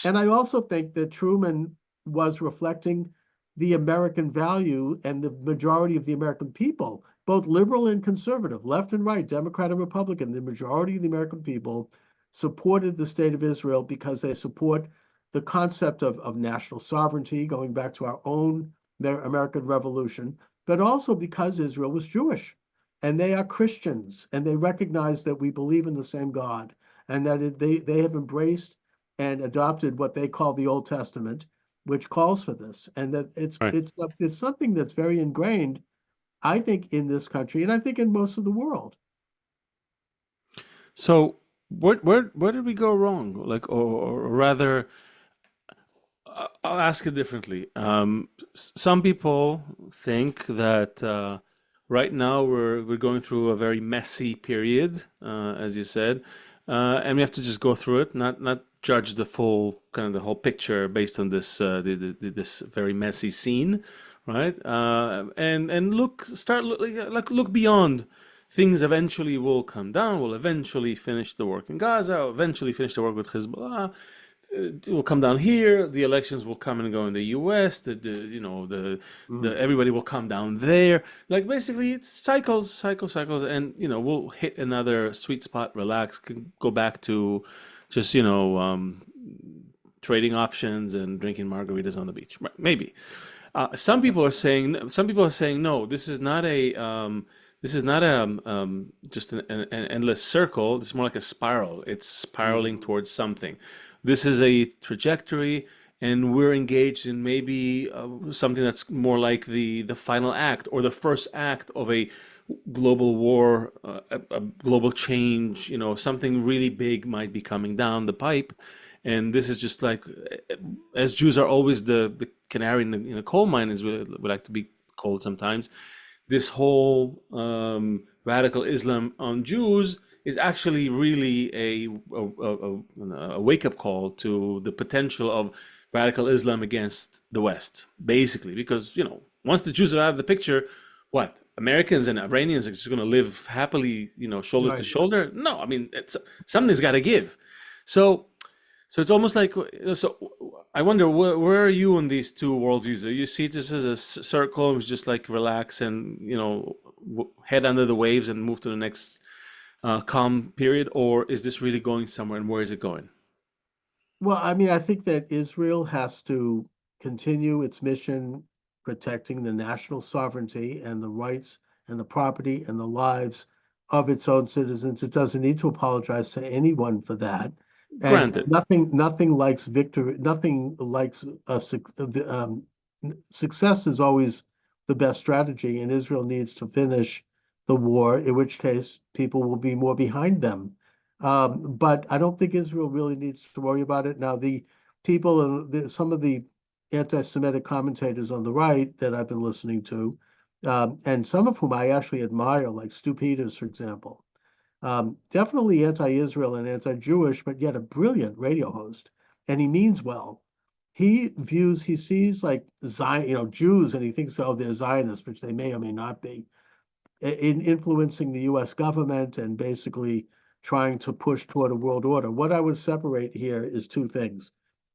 And I also think that Truman was reflecting the American value and the majority of the American people, both liberal and conservative, left and right, Democrat and Republican. The majority of the American people supported the state of Israel because they support the concept of national sovereignty, going back to our own American Revolution, but also because Israel was Jewish. And they are Christians, and they recognize that we believe in the same God, and that they have embraced and adopted what they call the Old Testament, which calls for this, and that it's something that's very ingrained, I think, in this country, and I think in most of the world. So where did we go wrong? Like, or rather, I'll ask it differently. Some people think that right now we're going through a very messy period, as you said, and we have to just go through it, not judge the full kind of the whole picture based on this this very messy scene, right? And look beyond. Things eventually will come down. We'll eventually finish the work in Gaza. Eventually finish the work with Hezbollah. It will come down here. The elections will come and go in the U.S. Everybody will come down there. Like basically, it's cycles, and we'll hit another sweet spot. Relax, can go back to just trading options and drinking margaritas on the beach. Maybe. Some people are saying no. This is not a just an endless circle. It's more like a spiral. It's spiraling towards something. This is a trajectory, and we're engaged in maybe something that's more like the final act or the first act of a global war, a global change. Something really big might be coming down the pipe, and this is just like, as Jews are always the canary in the coal mine, as we like to be called sometimes. This whole radical Islam on Jews is actually really a wake-up call to the potential of radical Islam against the West, basically, because once the Jews are out of the picture, what, Americans and Iranians are just going to live happily, shoulder to shoulder? No, I mean, something's got to give. So it's almost like, I wonder, where are you on these two worldviews? Do you see this as a circle, and just like relax and head under the waves and move to the next calm period, or is this really going somewhere, and where is it going? Well, I mean, I think that Israel has to continue its mission protecting the national sovereignty and the rights and the property and the lives of its own citizens. It doesn't need to apologize to anyone for that. And Granted. nothing likes victory. Nothing likes success is always the best strategy, and Israel needs to finish the war, in which case people will be more behind them. But I don't think Israel really needs to worry about it. Now, the people and some of the anti-Semitic commentators on the right that I've been listening to, and some of whom I actually admire, like Stu Peters, for example, definitely anti-Israel and anti-Jewish, but yet a brilliant radio host, and he means well. He sees like Zion, Jews, and he thinks, oh, they're Zionists, which they may or may not be, in influencing the U.S. government and basically trying to push toward a world order. What I would separate here is two things.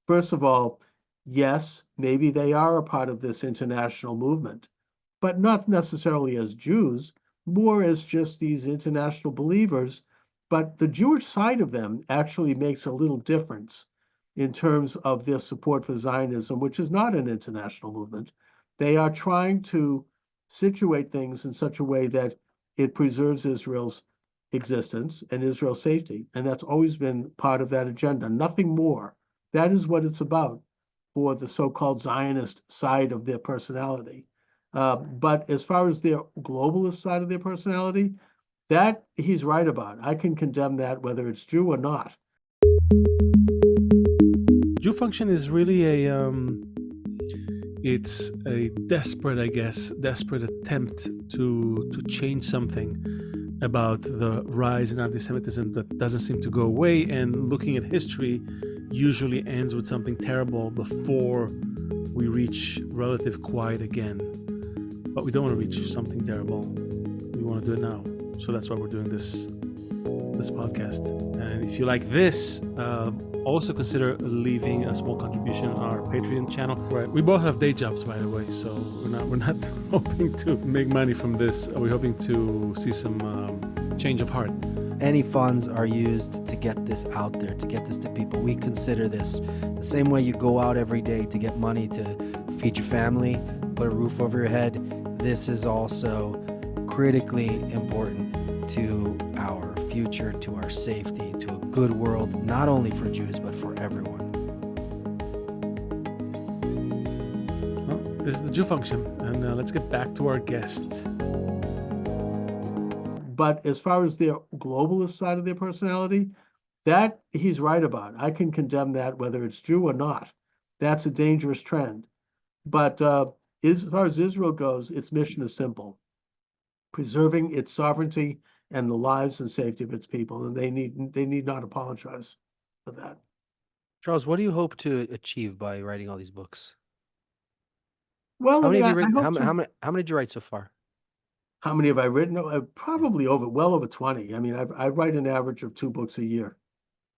First of all, yes, maybe they are a part of this international movement, but not necessarily as Jews, more as just these international believers. But the Jewish side of them actually makes a little difference in terms of their support for Zionism, which is not an international movement. They are trying to situate things in such a way that it preserves Israel's existence and Israel's safety. And that's always been part of that agenda, nothing more. That is what it's about for the so-called Zionist side of their personality. But as far as their globalist side of their personality, that he's right about. I can condemn that whether it's Jew or not. Jew function is really it's a desperate attempt to change something about the rise in anti-Semitism that doesn't seem to go away, and looking at history usually ends with something terrible before we reach relative quiet again. But we don't want to reach something terrible. We want to do it now. So that's why we're doing this podcast. And if you like this, also consider leaving a small contribution on our Patreon channel. Right. We both have day jobs, by the way, so we're not hoping to make money from this. We're hoping to see some change of heart. Any funds are used to get this out there, to get this to people. We consider this the same way you go out every day to get money to feed your family, put a roof over your head. This is also critically important to our future, to our safety, to a good world, not only for Jews, but for everyone. Well, this is the Jew function, and let's get back to our guest. But as far as their globalist side of their personality, that he's right about. I can condemn that whether it's Jew or not. That's a dangerous trend. But as far as Israel goes, its mission is simple: preserving its sovereignty and the lives and safety of its people, and they need not apologize for that. Charles, what do you hope to achieve by writing all these books? Well, How I many mean, have you written? I hope to- How many did you write so far? How many have I written? Probably well over 20. I mean, I write an average of 2 books a year.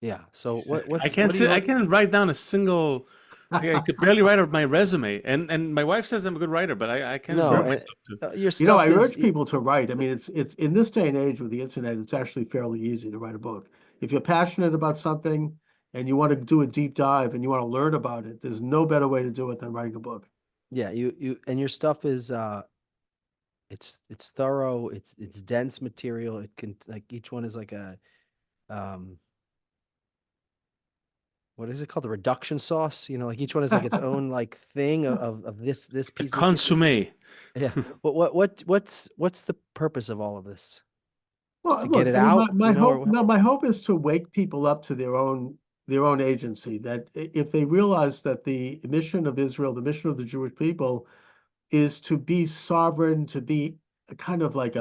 Yeah. So what? I can't write down a single. I could barely write out my resume, and my wife says I'm a good writer, but I can't No, bring myself to. your stuff I is, urge people to write. I mean, it's in this day and age with the internet, it's actually fairly easy to write a book. If you're passionate about something and you want to do a deep dive and you want to learn about it, there's no better way to do it than writing a book. Yeah, you and your stuff is it's thorough, it's dense material. It can, like, each one is like a what is it called? The reduction sauce, like each one is like its own like thing of this piece. Consommé. Yeah. What's the purpose of all of this? Well, To look, get it I mean, out, my hope, or no, my hope is to wake people up to their own agency. That if they realize that the mission of Israel, the mission of the Jewish people, is to be sovereign, to be a kind of like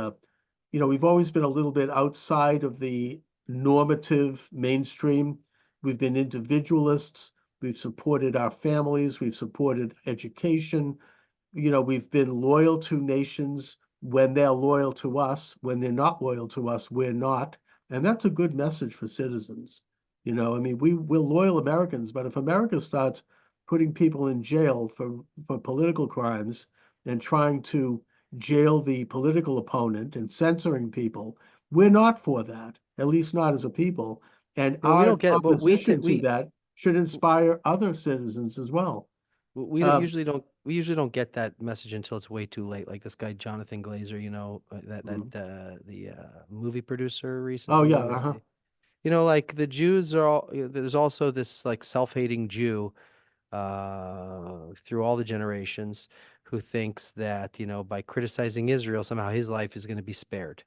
we've always been a little bit outside of the normative mainstream. We've been individualists. We've supported our families. We've supported education. We've been loyal to nations when they're loyal to us. When they're not loyal to us, we're not. And that's a good message for citizens. I mean, we're loyal Americans, but if America starts putting people in jail for political crimes and trying to jail the political opponent and censoring people, we're not for that, at least not as a people. And Well, we our don't get- but opposition to that should inspire other citizens as well. we don't usually don't get that message until it's way too late. Like this guy Jonathan Glazer, the movie producer recently. Oh, yeah, uh-huh. Like the Jews are all. There's also this like self-hating Jew through all the generations who thinks that by criticizing Israel somehow his life is going to be spared.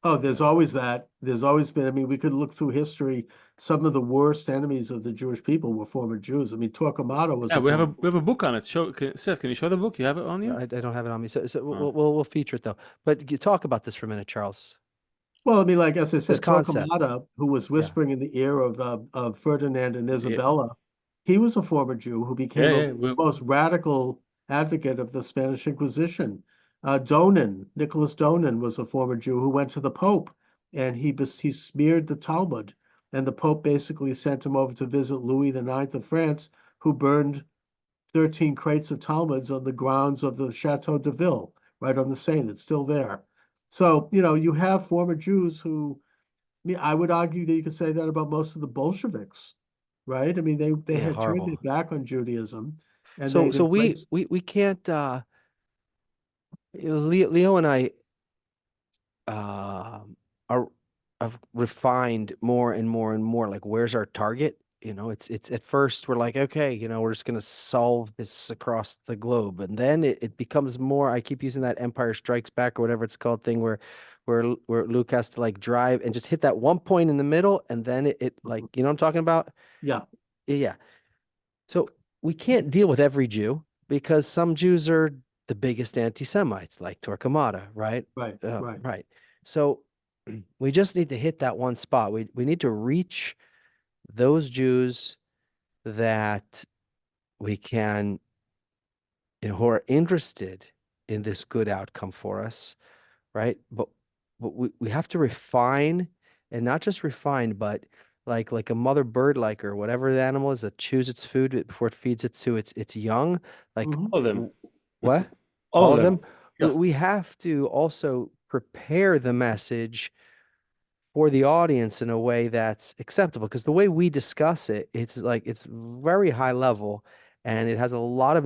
Oh, there's always that. There's always been, I mean, we could look through history. Some of the worst enemies of the Jewish people were former Jews. I mean, Torquemada was. Yeah, we have a book on it. Seth, can you show the book? You have it on you? I don't have it on me, so we'll feature it though. But you talk about this for a minute, Charles. Well, I mean, like as I said, This concept. Torquemada, who was whispering in the ear of Ferdinand and Isabella, he was a former Jew who became the most radical advocate of the Spanish Inquisition. Nicholas Donin was a former Jew who went to the Pope, and he smeared the Talmud, and the Pope basically sent him over to visit Louis IX of France, who burned 13 crates of Talmuds on the grounds of the Chateau de Ville, right on the Seine. It's still there. So, you have former Jews who, I mean, I would argue that you could say that about most of the Bolsheviks, right? I mean, they had turned their back on Judaism. And so we can't, Leo and I are have refined more and more and more. Like, where's our target? It's at first we're like, okay, we're just gonna solve this across the globe, and then it becomes more. I keep using that Empire Strikes Back or whatever it's called thing where Luke has to like drive and just hit that one point in the middle, and then it like, you know what I'm talking about? Yeah, Yeah. So we can't deal with every Jew because some Jews are the biggest anti-Semites, like Torquemada, right? right. Right. So we just need to hit that one spot. We need to reach those Jews that we can, who are interested in this good outcome for us, right? But we have to refine, and not just refine, but like a mother bird, like, or whatever the animal is that chews its food before it feeds it to its young. Like, Mhm. All of them. what? All All of of them. them. Yeah. We have to also prepare the message for the audience in a way that's acceptable, because the way we discuss it, it's like it's very high level, and it has a lot of,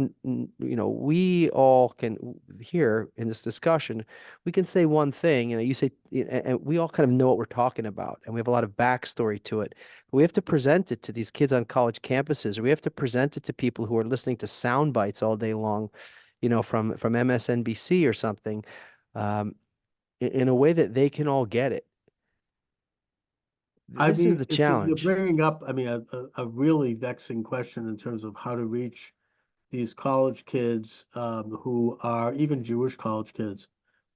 we all can hear in this discussion, we can say one thing, you say, and we all kind of know what we're talking about, and we have a lot of backstory to it. But we have to present it to these kids on college campuses, or we have to present it to people who are listening to sound bites all day long, from MSNBC or something, um, in a way that they can all get it. I This is mean, the you're challenge. bringing up, I mean, a really vexing question in terms of how to reach these college kids who are even Jewish college kids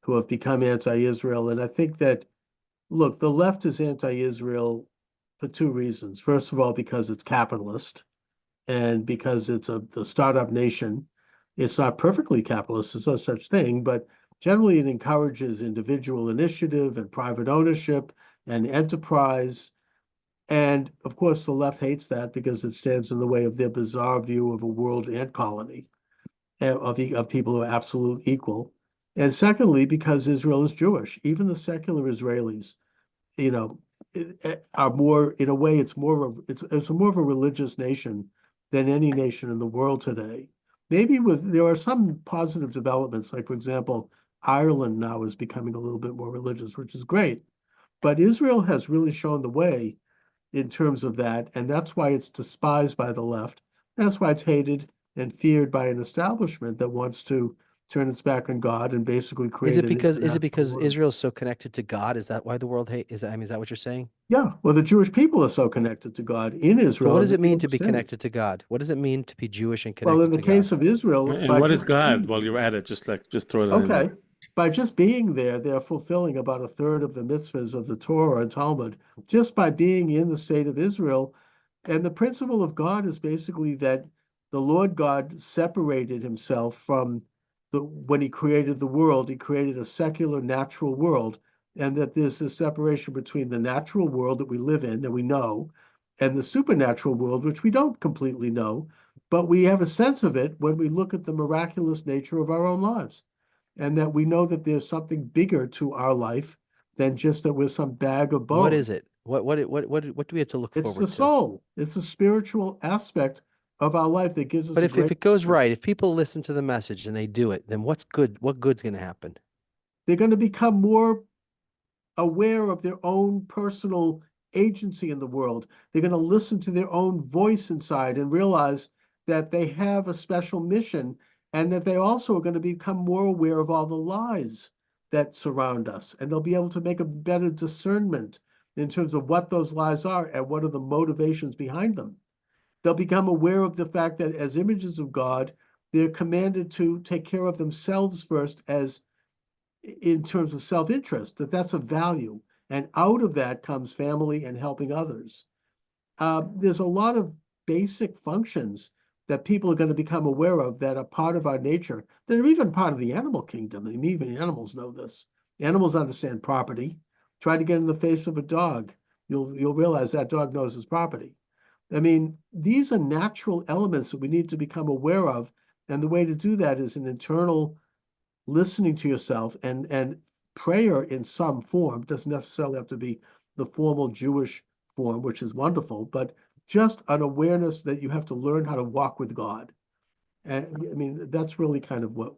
who have become anti-Israel. And I think that, look, the left is anti-Israel for two reasons. First of all, because it's capitalist and because it's the startup nation. It's not perfectly capitalist, there's no such thing, but generally it encourages individual initiative and private ownership and enterprise. And of course, the left hates that because it stands in the way of their bizarre view of a world ant colony of people who are absolute equal. And secondly, because Israel is Jewish, even the secular Israelis, you know, are more, in a way, it's more of a religious nation than any nation in the world today. Maybe there are some positive developments, like for example, Ireland now is becoming a little bit more religious, which is great. But Israel has really shown the way in terms of that, and that's why it's despised by the left. That's why it's hated and feared by an establishment that wants to turn its back on God and basically Is create it an because international order. Israel's so connected to God? Is that why the world hate? Is that what you're saying? Yeah, well, the Jewish people are so connected to God in So Israel, what and does it they mean to be understand it. connected to God? What does it mean to be Jewish and Well, in connected the to God? case of Israel, And by what is just God being while you're at it? Just throw that in there. okay, by just being there, they're fulfilling about a third of the mitzvahs of the Torah and Talmud just by being in the state of Israel. And the principle of God is basically that the Lord God separated himself from when he created the world, he created a secular natural world, and that there's this separation between the natural world that we live in and we know, and the supernatural world, which we don't completely know, but we have a sense of it when we look at the miraculous nature of our own lives. And that we know that there's something bigger to our life than just that we're some bag of What is bones. it? What do we have to look It's the forward to? soul. It's a spiritual aspect of our life that gives us But a if great it goes purpose. right, if people listen to the message and they do it, then what's good? What good's going to happen? They're going to become more aware of their own personal agency in the world. They're going to listen to their own voice inside and realize that they have a special mission and that they also are going to become more aware of all the lies that surround us. And they'll be able to make a better discernment in terms of what those lies are and what are the motivations behind them. They'll become aware of the fact that as images of God, they're commanded to take care of themselves first as in terms of self-interest, that's a value. And out of that comes family and helping others. There's a lot of basic functions that people are going to become aware of that are part of our nature, that are even part of the animal kingdom. I mean, even animals know this. Animals understand property. Try to get in the face of a dog. You'll realize that dog knows his property. I mean, these are natural elements that we need to become aware of. And the way to do that is an internal listening to yourself and prayer in some form. Doesn't necessarily have to be the formal Jewish form, which is wonderful, but just an awareness that you have to learn how to walk with God. And I mean, that's really kind of what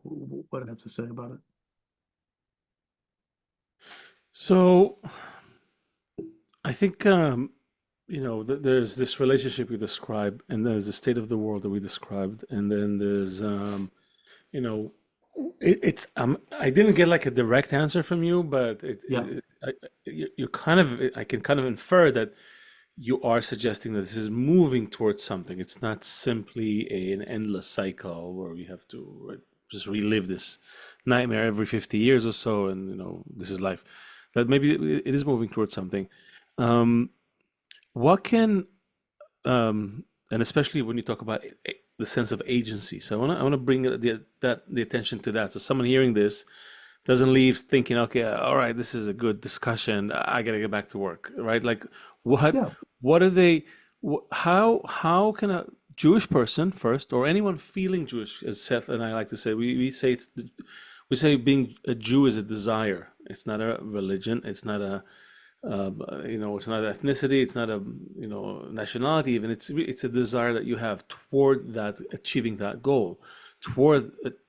I have to say about it. So I think there's this relationship you describe, and there's the state of the world that we described, and then there's you know it's I didn't get like a direct answer from you, but Yeah. you kind of I can kind of infer that you are suggesting that this is moving towards something. It's not simply an endless cycle where we have to just relive this nightmare every 50 years or so, and this is life. That maybe it is moving towards something. Um, what can and especially when you talk about the sense of agency. So I want to bring the attention to that. So someone hearing this doesn't leave thinking, okay, all right, this is a good discussion. I got to get back to work, right? Like, what Yeah. what are they? How can a Jewish person first, or anyone feeling Jewish, as Seth and I like to say, we say being a Jew is a desire. It's not a religion. It's not a it's not ethnicity. It's not a nationality. Even it's a desire that you have toward that achieving that goal, toward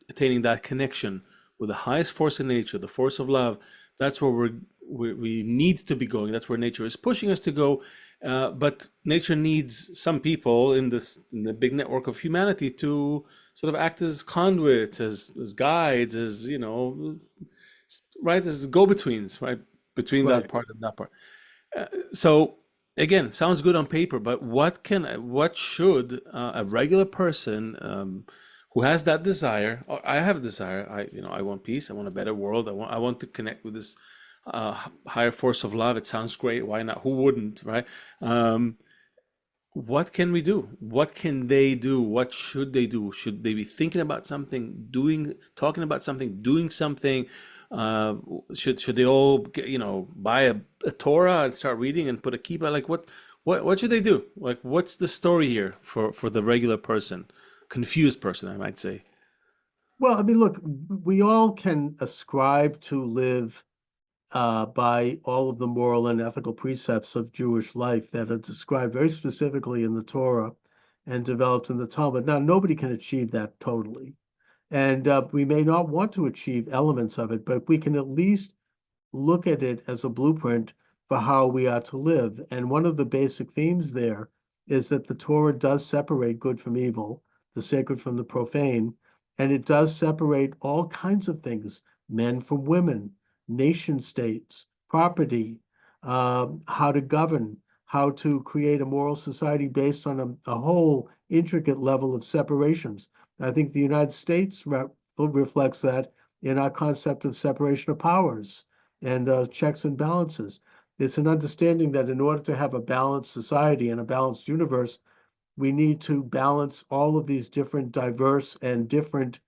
attaining that connection with the highest force in nature, the force of love. That's where we need to be going. That's where nature is pushing us to go. But nature needs some people in the big network of humanity to sort of act as conduits, as guides, as right, as go-betweens, right, between that Right. part and that part. So again, sounds good on paper, but what should a regular person who has that desire? Or I have a desire. I want peace. I want a better world. I want to connect with this higher force of love. It sounds great. Why not? Who wouldn't, right? What can we do? What can they do? What should they do? Should they be thinking about something, talking about something, doing something? Uh, should they all buy a Torah and start reading and put a kippah? Like what should they do? Like what's the story here for the regular person, confused person, I might say. Well, I mean, look, we all can ascribe to live by all of the moral and ethical precepts of Jewish life that are described very specifically in the Torah and developed in the Talmud. Now, nobody can achieve that totally. And we may not want to achieve elements of it, but we can at least look at it as a blueprint for how we are to live. And one of the basic themes there is that the Torah does separate good from evil, the sacred from the profane, and it does separate all kinds of things, men from women, nation states, property, how to govern, how to create a moral society based on a whole intricate level of separations. I think the United States reflects that in our concept of separation of powers and checks and balances. It's an understanding that in order to have a balanced society and a balanced universe, we need to balance all of these different diverse and different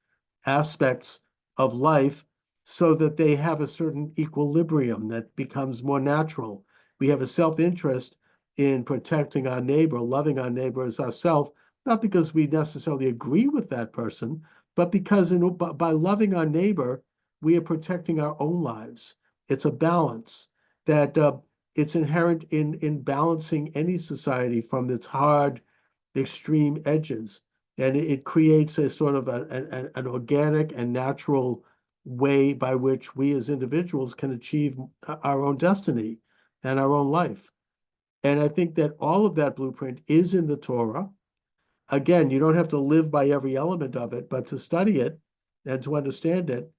aspects of life so that they have a certain equilibrium that becomes more natural. We have a self-interest in protecting our neighbor, loving our neighbor as ourselves, not because we necessarily agree with that person, but because by loving our neighbor, we are protecting our own lives. It's a balance that it's inherent in balancing any society from its hard, extreme edges. And it creates a sort of an organic and natural way by which we as individuals can achieve our own destiny and our own life. And I think that all of that blueprint is in the Torah. Again, you don't have to live by every element of it, but to study it and to understand it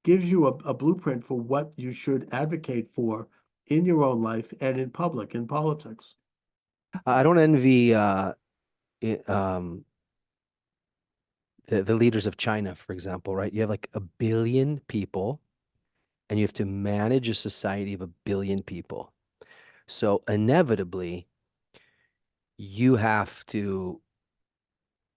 gives you a blueprint for what you should advocate for in your own life and in public, in politics. I don't envy it, the leaders of China, for example, right? You have like 1 billion people, and you have to manage a society of 1 billion people. So inevitably, you have to.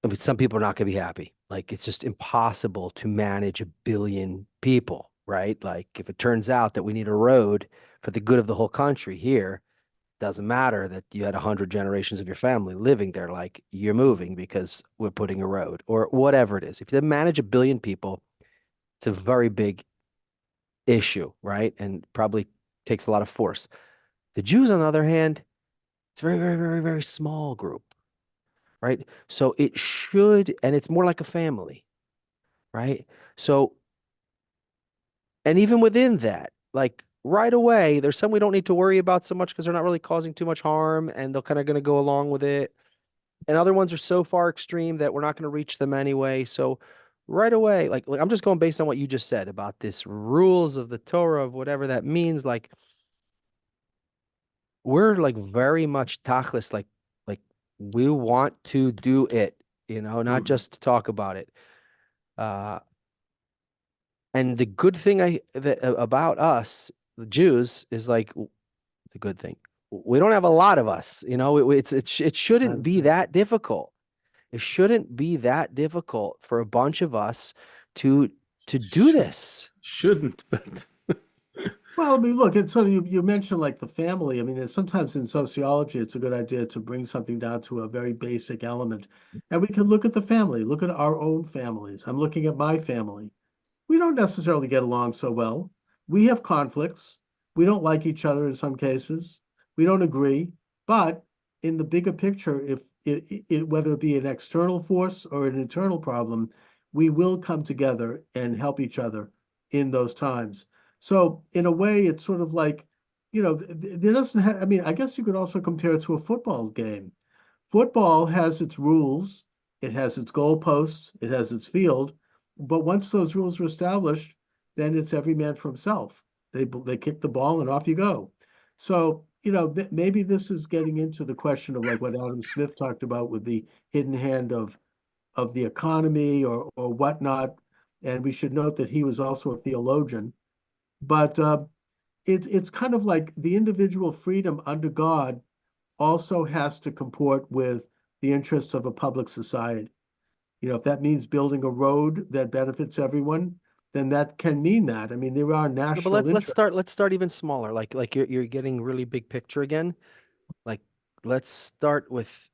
I mean, some people are not going to be happy. Like it's just impossible to manage 1 billion people, right? Like if it turns out that we need a road for the good of the whole country here, doesn't matter that you had 100 generations of your family living there. Like you're moving because we're putting a road or whatever it is. If you manage 1 billion people, it's a very big issue, right? And probably takes a lot of force. The Jews, on the other hand, it's a very, very, very, very small group, right? So it should, and it's more like a family, right? So, and even within that, like right away. There's some we don't need to worry about so much because they're not really causing too much harm and they're kind of going to go along with it. And other ones are so far extreme that we're not going to reach them anyway. So right away, like I'm just going based on what you just said about this rules of the Torah of whatever that means. Like we're like very much tachlis, like we want to do it, not just to talk about it. And the good thing about us, the Jews, is like the good thing. We don't have a lot of us, it shouldn't be that difficult. It shouldn't be that difficult for a bunch of us to do this. Shouldn't, but Well, I mean, look, it's sort of you mentioned like the family. I mean, sometimes in sociology, it's a good idea to bring something down to a very basic element. And we can look at the family, look at our own families. I'm looking at my family. We don't necessarily get along so well. We have conflicts. We don't like each other in some cases. We don't agree. But in the bigger picture, if whether it be an external force or an internal problem, we will come together and help each other in those times. So in a way, it's sort of like, there doesn't have, I mean, I guess you could also compare it to a football game. Football has its rules, it has its goalposts, it has its field, but once those rules are established, then it's every man for himself. They kick the ball and off you go. So, maybe this is getting into the question of like what Adam Smith talked about with the hidden hand of the economy or whatnot. And we should note that he was also a theologian. But it's kind of like the individual freedom under God also has to comport with the interests of a public society. If that means building a road that benefits everyone, then that can mean that. I mean, there are No, but national let's interests. let's start even smaller. Like you're getting really big picture again. Like let's start with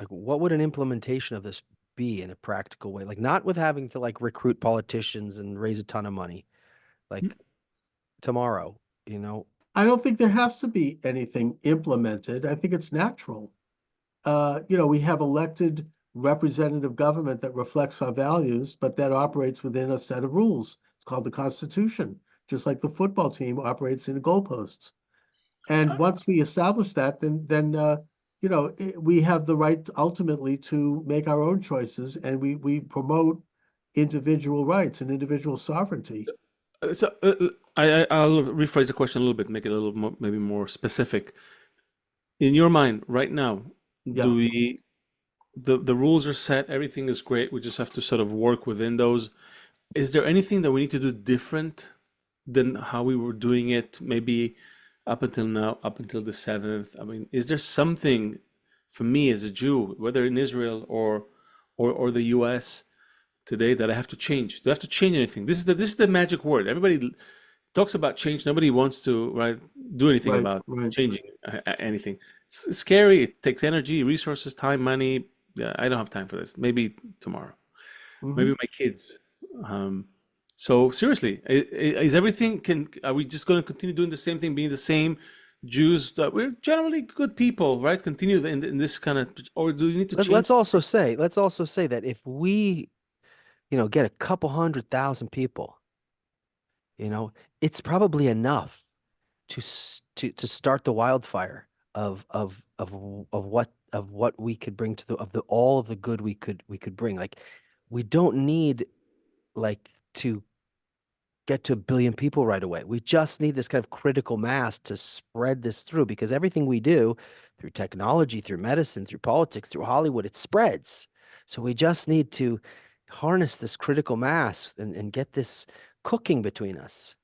like what would an implementation of this be in a practical way? Like not with having to like recruit politicians and raise a ton of money. Like tomorrow, you know. I don't think there has to be anything implemented. I think it's natural. We have elected representative government that reflects our values, but that operates within a set of rules. It's called the Constitution, just like the football team operates in the goalposts. And once we establish that, then we have the right ultimately to make our own choices, and we promote individual rights and individual sovereignty. so I'll rephrase the question a little bit, make it a little more, maybe more specific. In your mind, right now, Yeah. do we the rules are set, everything is great, we just have to sort of work within those. Is there anything that we need to do different than how we were doing it maybe up until now, up until the 7th? I mean, is there something for me as a Jew, whether in Israel or the US today, that I have to change? Do I have to change anything? This is the magic word. Everybody talks about change. Nobody wants to do anything Right, about right. changing anything. It's scary. It takes energy, resources, time, money. Yeah, I don't have time for this. Maybe tomorrow. Maybe Mhm. my kids. So seriously, is everything? Are we just going to continue doing the same thing, being the same Jews? That we're generally good people, right? Continue in this kind of, or do you need to change? Let's also say that if we, get a couple 100,000 people, it's probably enough to start the wildfire of what we could bring to all of the good we could bring. Like we don't need like to get to 1 billion people right away. We just need this kind of critical mass to spread this through because everything we do through technology, through medicine, through politics, through Hollywood, it spreads. So we just need to harness this critical mass and get this cooking between us.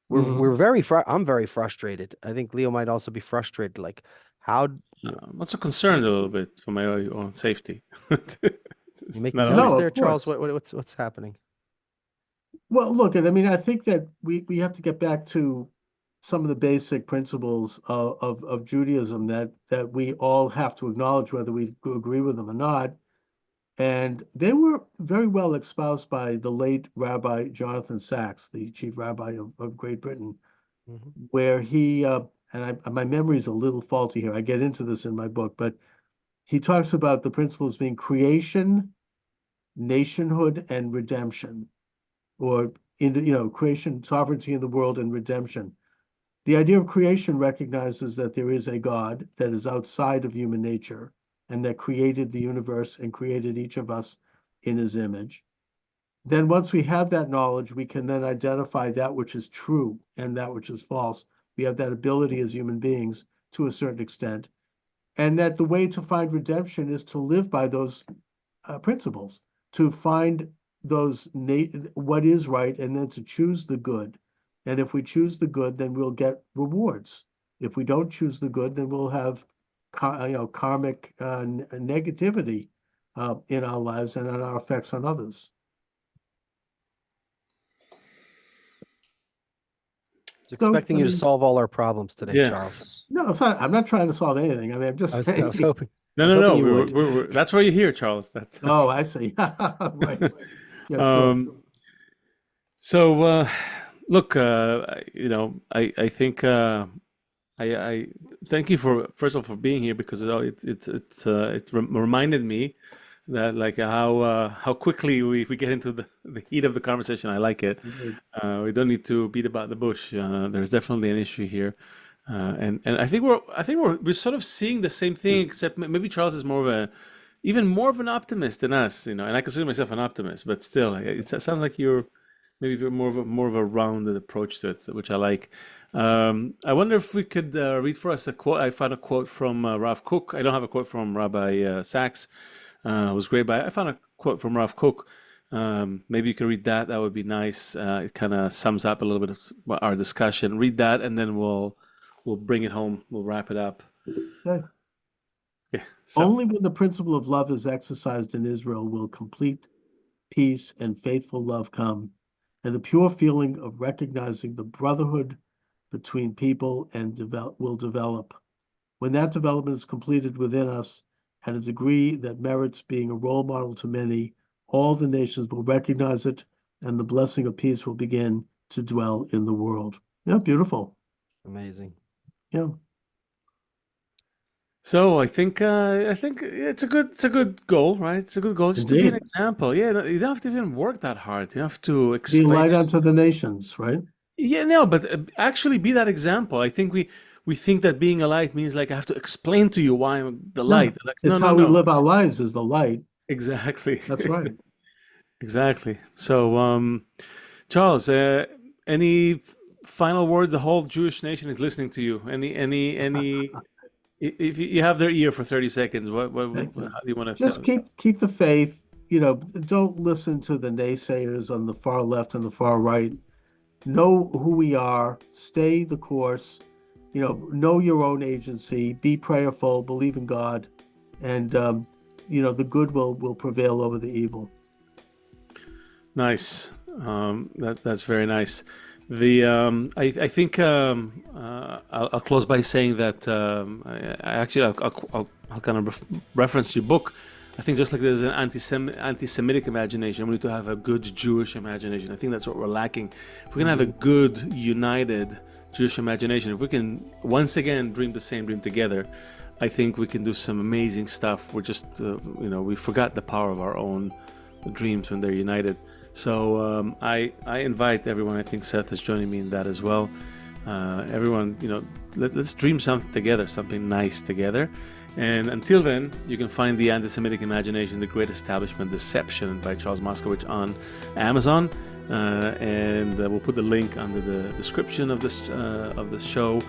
We're Mhm. we're I'm very frustrated. I think Leo might also be frustrated. Like how I'm also concerned a little bit for my own safety. you It's making not noise always. No, there, of Charles? course. What's happening? Well, look, and I mean, I think that we have to get back to some of the basic principles of Judaism that we all have to acknowledge, whether we agree with them or not. And they were very well espoused by the late Rabbi Jonathan Sacks, the chief rabbi of Great Britain, Mhm. where he, my memory is a little faulty here. I get into this in my book, but he talks about the principles being creation, nationhood, and redemption, or into, creation, sovereignty in the world, and redemption. The idea of creation recognizes that there is a God that is outside of human nature and that created the universe and created each of us in his image. Then once we have that knowledge, we can then identify that which is true and that which is false. We have that ability as human beings to a certain extent. And that the way to find redemption is to live by those principles, to find those what is right, and then to choose the good. And if we choose the good, then we'll get rewards. If we don't choose the good, then we'll have karmic negativity in our lives and on our effects on others. Expecting you to solve all our problems today, Yeah. Charles. No, it's not. I'm not trying to solve anything. I mean, I'm just I saying. was hoping. No. you would. We're that's why you're here, Charles. That's Oh, I see. Right. Yeah, sure. So, look, I think I thank you for first of all for being here, because it reminded me that like how quickly we get into the heat of the conversation. I like it. We don't need to beat about the bush. There's definitely an issue here, and I think we're sort of seeing the same thing, except maybe Charles is even more of an optimist than us, and I consider myself an optimist, but still, it sounds like you're maybe more of a rounded approach to it, which I like. I wonder if we could read for us a quote. I found a quote from Rav Kook. I don't have a quote from Rabbi Sachs. It was great, but I found a quote from Rav Kook. Maybe you can read that. That would be nice. It kind of sums up a little bit of our discussion. Read that, and then we'll bring it home. We'll wrap it up. Okay. Okay. So, Only when the principle of love is exercised in Israel will complete peace and faithful love come, and the pure feeling of recognizing the brotherhood between people will develop. When that development is completed within us at a degree that merits being a role model to many, all the nations will recognize it, and the blessing of peace will begin to dwell in the world. Yeah, beautiful. Amazing. Yeah. So I think it's a good goal, right? It's a good goal just to be an Indeed. example. Yeah, you don't have to even work that hard. You have to Be explain. light unto the nations, right? Yeah, no, but actually be that example. I think we think that being a light means like I have to explain to you why I'm the light. Like, It's how we live our lives is the light. Exactly. That's right. Exactly. So, Charles, any final words? The whole Jewish nation is listening to you. Any? If you have their ear for 30 seconds, how do you want to Just keep the faith. Don't listen to the naysayers on the far left and the far right. Know who we are. Stay the course. Know your own agency. Be prayerful. Believe in God, and the good will prevail over the evil. Nice. That's very nice. I think I'll close by saying that I'll kind of reference your book. I think just like there's an anti-Semitic imagination, we need to have a good Jewish imagination. I think that's what we're lacking. If we're gonna have a good, united Jewish imagination, if we can once again dream the same dream together, I think we can do some amazing stuff. We're just, we forgot the power of our own dreams when they're united. So I invite everyone. I think Seth is joining me in that as well. Everyone, let's dream something together, something nice together. And until then, you can find The Anti-Semitic Imagination, The Great Establishment Deception by Charles Moscowitz on Amazon. And we'll put the link under the description of this show.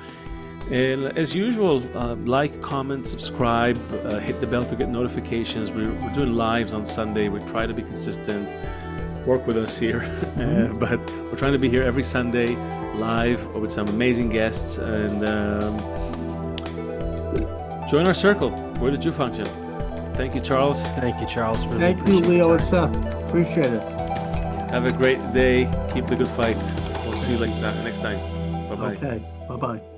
And as usual, like, comment, subscribe, hit the bell to get notifications. We're doing lives on Sunday. We try to be consistent. Work with us here, but we're trying to be here every Sunday live with some amazing guests, and join our circle. We're the Jew Function. Thank you, Charles. Thank you, Charles. Really Thank you, Leo and Seth. Appreciate it. Have a great day. Keep the good fight. We'll see you next time. Bye-bye. Okay. Bye-bye.